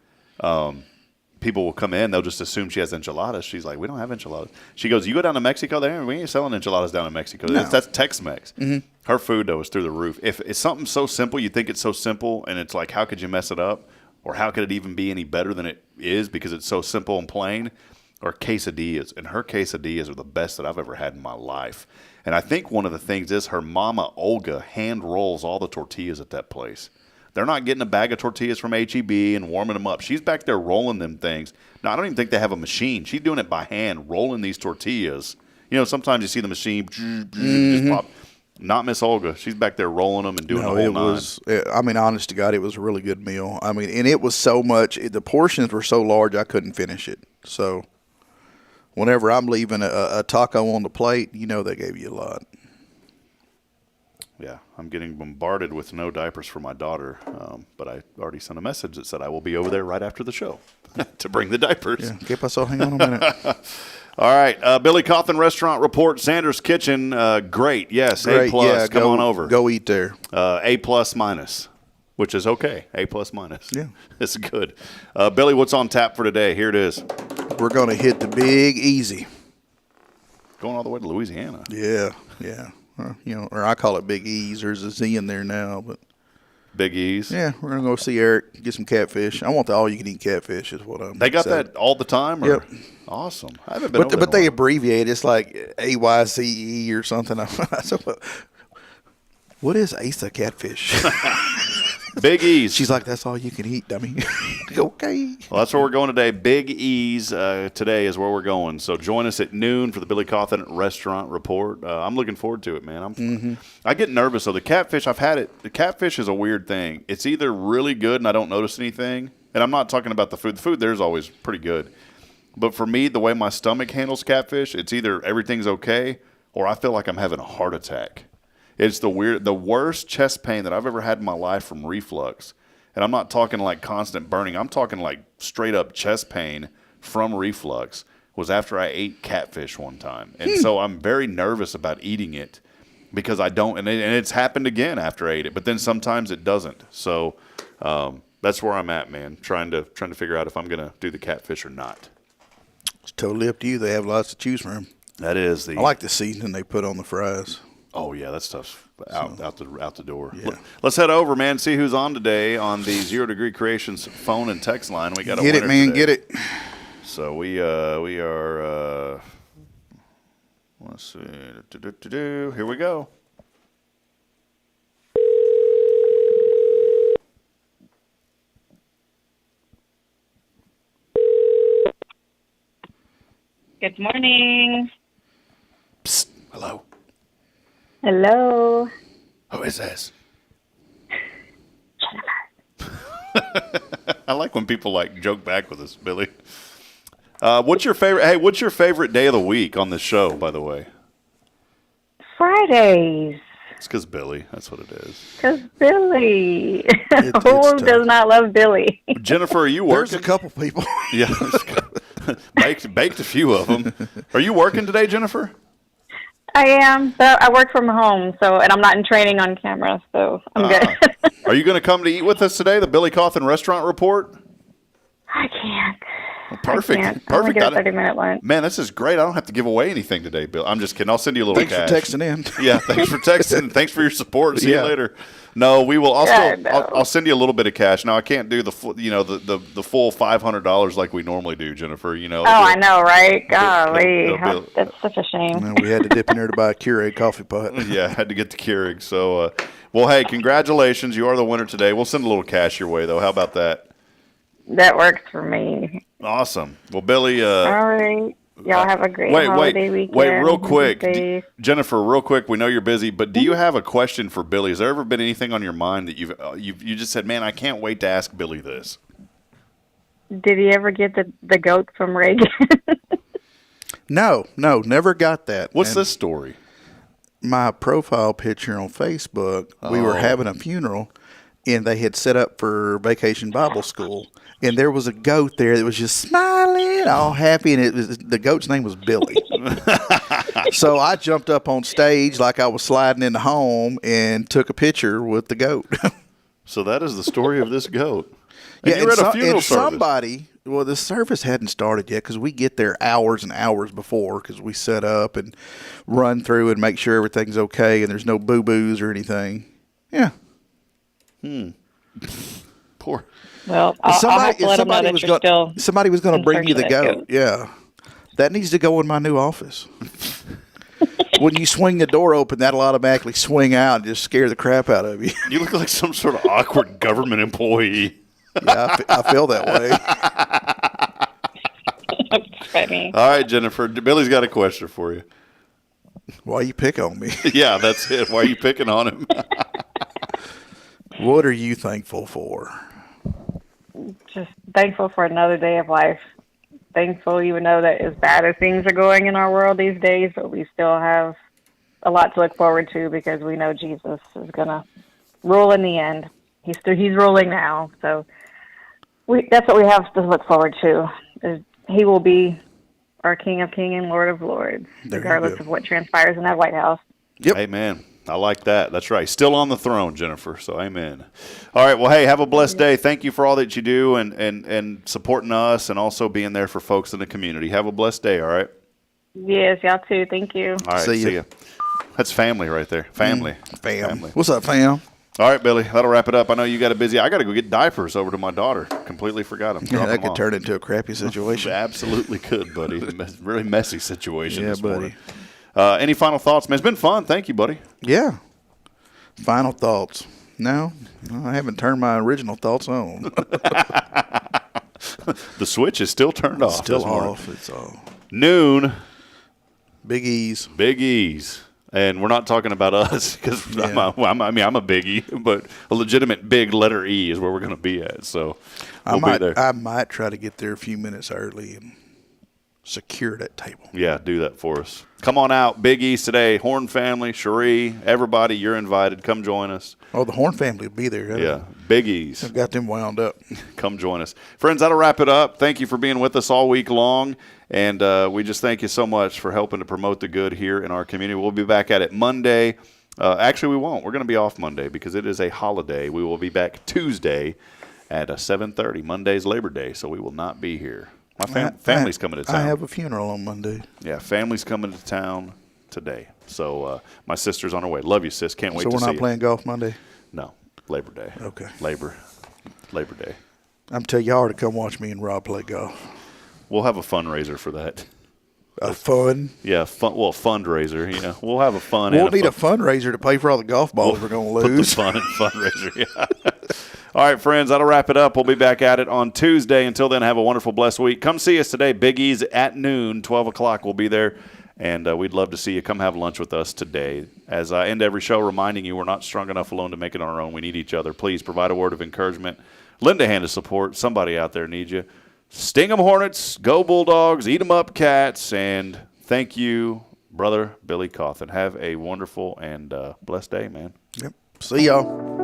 people will come in, they'll just assume she has enchiladas. She's like, we don't have enchiladas. She goes, you go down to Mexico there, we ain't selling enchiladas down in Mexico. No. That's Tex-Mex. Mm-hmm. Her food, though, is through the roof. If it's something so simple, you think it's so simple, and it's like, how could you mess it up? Or how could it even be any better than it is because it's so simple and plain? Or quesadillas. And her quesadillas are the best that I've ever had in my life. And I think one of the things is her mama, Olga, hand rolls all the tortillas at that place. They're not getting a bag of tortillas from H-E-B and warming them up. She's back there rolling them things. Now, I don't even think they have a machine. She's doing it by hand, rolling these tortillas. You know, sometimes you see the machine just pop. Not Miss Olga. She's back there rolling them and doing the whole it nine. was. I mean, honest to God, it was a really good meal. I mean, and it was so much. The portions were so large, I couldn't finish it. So, whenever I'm leaving a taco on the plate, they gave you a lot. Yeah, I'm getting bombarded with no diapers for my daughter, but I already sent a message that said I will be over there right after the show to bring the diapers. Yeah, ¿qué pasó? Hang on a minute. All right, Billy Cauthen Restaurant Report, Sanders Kitchen, great, yes, Great, A+, yeah, come on over. Go eat there. A+, minus, which is okay, A+, minus. Yeah. It's good. Billy, what's on tap for today? Here it is. We're going to hit the Big Easy. Going all the way to Louisiana. Yeah. Or I call it Big E's. There's a Z in there now, but Big E's. Yeah, we're gonna go see Eric, get some catfish. I want the all-you-can-eat catfish. Is what I'm. They got excited. that all the time. Or? Yep. Awesome. I haven't been. But over there they in a while. abbreviate. It's like AYCE or something. What is Asa catfish? Big E's. She's like, that's all you can eat, dummy. Okay. Well, that's where we're going today. Big E's today is where we're going. So join us at noon for the Billy Cauthen Restaurant Report. I'm looking forward to it, man. I get nervous. So the catfish, I've had it. The catfish is a weird thing. It's either really good and I don't notice anything, and I'm not talking about the food. The food there is always pretty good. But for me, the way my stomach handles catfish, it's either everything's okay or I feel like I'm having a heart attack. It's the worst chest pain that I've ever had in my life from reflux. And I'm not talking like constant burning. I'm talking like straight up chest pain from reflux was after I ate catfish one time. And so I'm very nervous about eating it because I don't, and it's happened again after I ate it, but then sometimes it doesn't. So that's where I'm at, man, trying to figure out if I'm going to do the catfish or not. It's totally up to you. They have lots to choose from. That is I like the seasoning they put on the fries. Oh, yeah, that stuff's out the door. Yeah. Let's head over, man, see who's on today on the 0 Degree Creations phone and text line. We got a Get it, winner man, today. get it. So we are, let's see, here we go. Good morning. Psst, hello. Hello. Who is this? I like when people like joke back with us, Billy. What's your favorite day of the week on this show, by the way? Fridays. It's because Billy. That's what it is. Because Billy. It's Who tough. does not love Billy? Jennifer, are you working? There's a couple people. Yeah. baked a few of them. Are you working today, Jennifer? I am. But I work from home, and I'm not in training on camera, so I'm good. Are you going to come to eat with us today, the Billy Cauthen Restaurant Report? I can't. Well, perfect. I can't. I Perfect. only get a 30-minute lunch. Man, this is great. I don't have to give away anything today, Bill. I'm just kidding. I'll send you a little Thanks cash. for texting in. Yeah, thanks for texting. Thanks for your support. See Yeah. you later. No, we will. Yeah, no. I'll send you a little bit of cash. Now I can't do the full $500 like we normally do, Jennifer. I know, right? Golly. it'll be- That's such a shame. And we had to dip in there to buy a Keurig coffee pot. Yeah, I had to get the Keurig. So, well, hey, congratulations. You are the winner today. We'll send a little cash your way, though. How about that? That works for me. Awesome. Well, Billy. All right. Y'all have a great holiday weekend. Wait, real Be quick. safe. Jennifer, real quick, we know you're busy, but do you have a question for Billy? Has there ever been anything on your mind that you just said, man, I can't wait to ask Billy this? Did he ever get the goat from Reagan? No, never got that. What's And this story? My profile picture on Facebook, we were having a funeral, and they had set up for Vacation Bible School. And there was a goat there that was just smiling, all happy, and the goat's name was Billy. So I jumped up on stage like I was sliding into home and took a picture with the goat. So that is the story of this goat. And Yeah, you were at a and funeral service. somebody, well, the service hadn't started yet because we get there hours and hours before because we set up and run through and make sure everything's okay and there's no boo-boos or anything. Yeah. Poor. Well, I'll have to let him know that you're still somebody was going to bring in me search the of that goat. Yeah. That needs to go in my new office. When you swing the door open, that'll automatically swing out and just scare the crap out of you. You look like some sort of awkward government employee. Yeah, I feel that way. That's funny. All right, Jennifer. Billy's got a question for you. Why you pick on me? Yeah, that's it. Why are you picking on him? What are you thankful for? Just thankful for another day of life. Thankful even though that as bad as things are going in our world these days, but we still have a lot to look forward to because we know Jesus is going to rule in the end. He's ruling now. So that's what we have to look forward to. He will be our King of Kings and Lord of Lords, regardless of what transpires in that White House. Yep. Amen. I like that. That's right. Still on the throne, Jennifer. So amen. All right. Well, hey, have a blessed day. Thank you for all that you do and supporting us and also being there for folks in the community. Have a blessed day. All right. Yes, y'all too. Thank you. All right. See ya. That's family right there. Family. Family. What's up, fam? All right, Billy. That'll wrap it up. I know you got a busy. I got to go get diapers over to my daughter. Completely forgot them. Yeah, that could turn into a crappy situation. Absolutely could, buddy. Really messy situation. Yeah, this buddy. Morning. Any final thoughts, man? It's been fun. Thank you, buddy. Yeah. Final thoughts. No, I haven't turned my original thoughts on. The switch is still turned off. Still off. It's all noon. Big E's. Big E's. And we're not talking about us because I'm a big E, but a legitimate big letter E is where we're going to be at. So we'll be there. I might try to get there a few minutes early and secure that table. Yeah, do that for us. Come on out. Big E's today. Horn family, Cherie, everybody, you're invited. Come join us. Oh, the Horn family will be there. Yeah, Big E's. I've got them wound up. Come join us. Friends, that'll wrap it up. Thank you for being with us all week long. And we just thank you so much for helping to promote the good here in our community. We'll be back at it Monday. Actually, we won't. We're going to be off Monday because it is a holiday. We will be back Tuesday at 7:30. Monday's Labor Day, so we will not be here. My family's coming to town. I have a funeral on Monday. Yeah, family's coming to town today. So my sister's on her way. Love you, sis. Can't wait to see you. So we're not playing golf Monday? No. Labor Day. Okay. Labor Day. I'm telling y'all to come watch me and Rob play golf. We'll have a fundraiser for that. A fun? Yeah, fundraiser. You know, we'll have a fun. We'll need a fundraiser to pay for all the golf balls we're going to lose. Put the fun in fundraiser. Yeah. All right, friends, that'll wrap it up. We'll be back at it on Tuesday. Until then, have a wonderful, blessed week. Come see us today. Big E's at noon, 12 o'clock. We'll be there, and we'd love to see you. Come have lunch with us today. As I end every show, reminding you we're not strong enough alone to make it on our own. We need each other. Please provide a word of encouragement. Lend a hand of support. Somebody out there needs you. Sting 'em Hornets, go Bulldogs, eat 'em up Cats, and thank you, brother Billy Cauthen. Have a wonderful and blessed day, man. Yep. See y'all.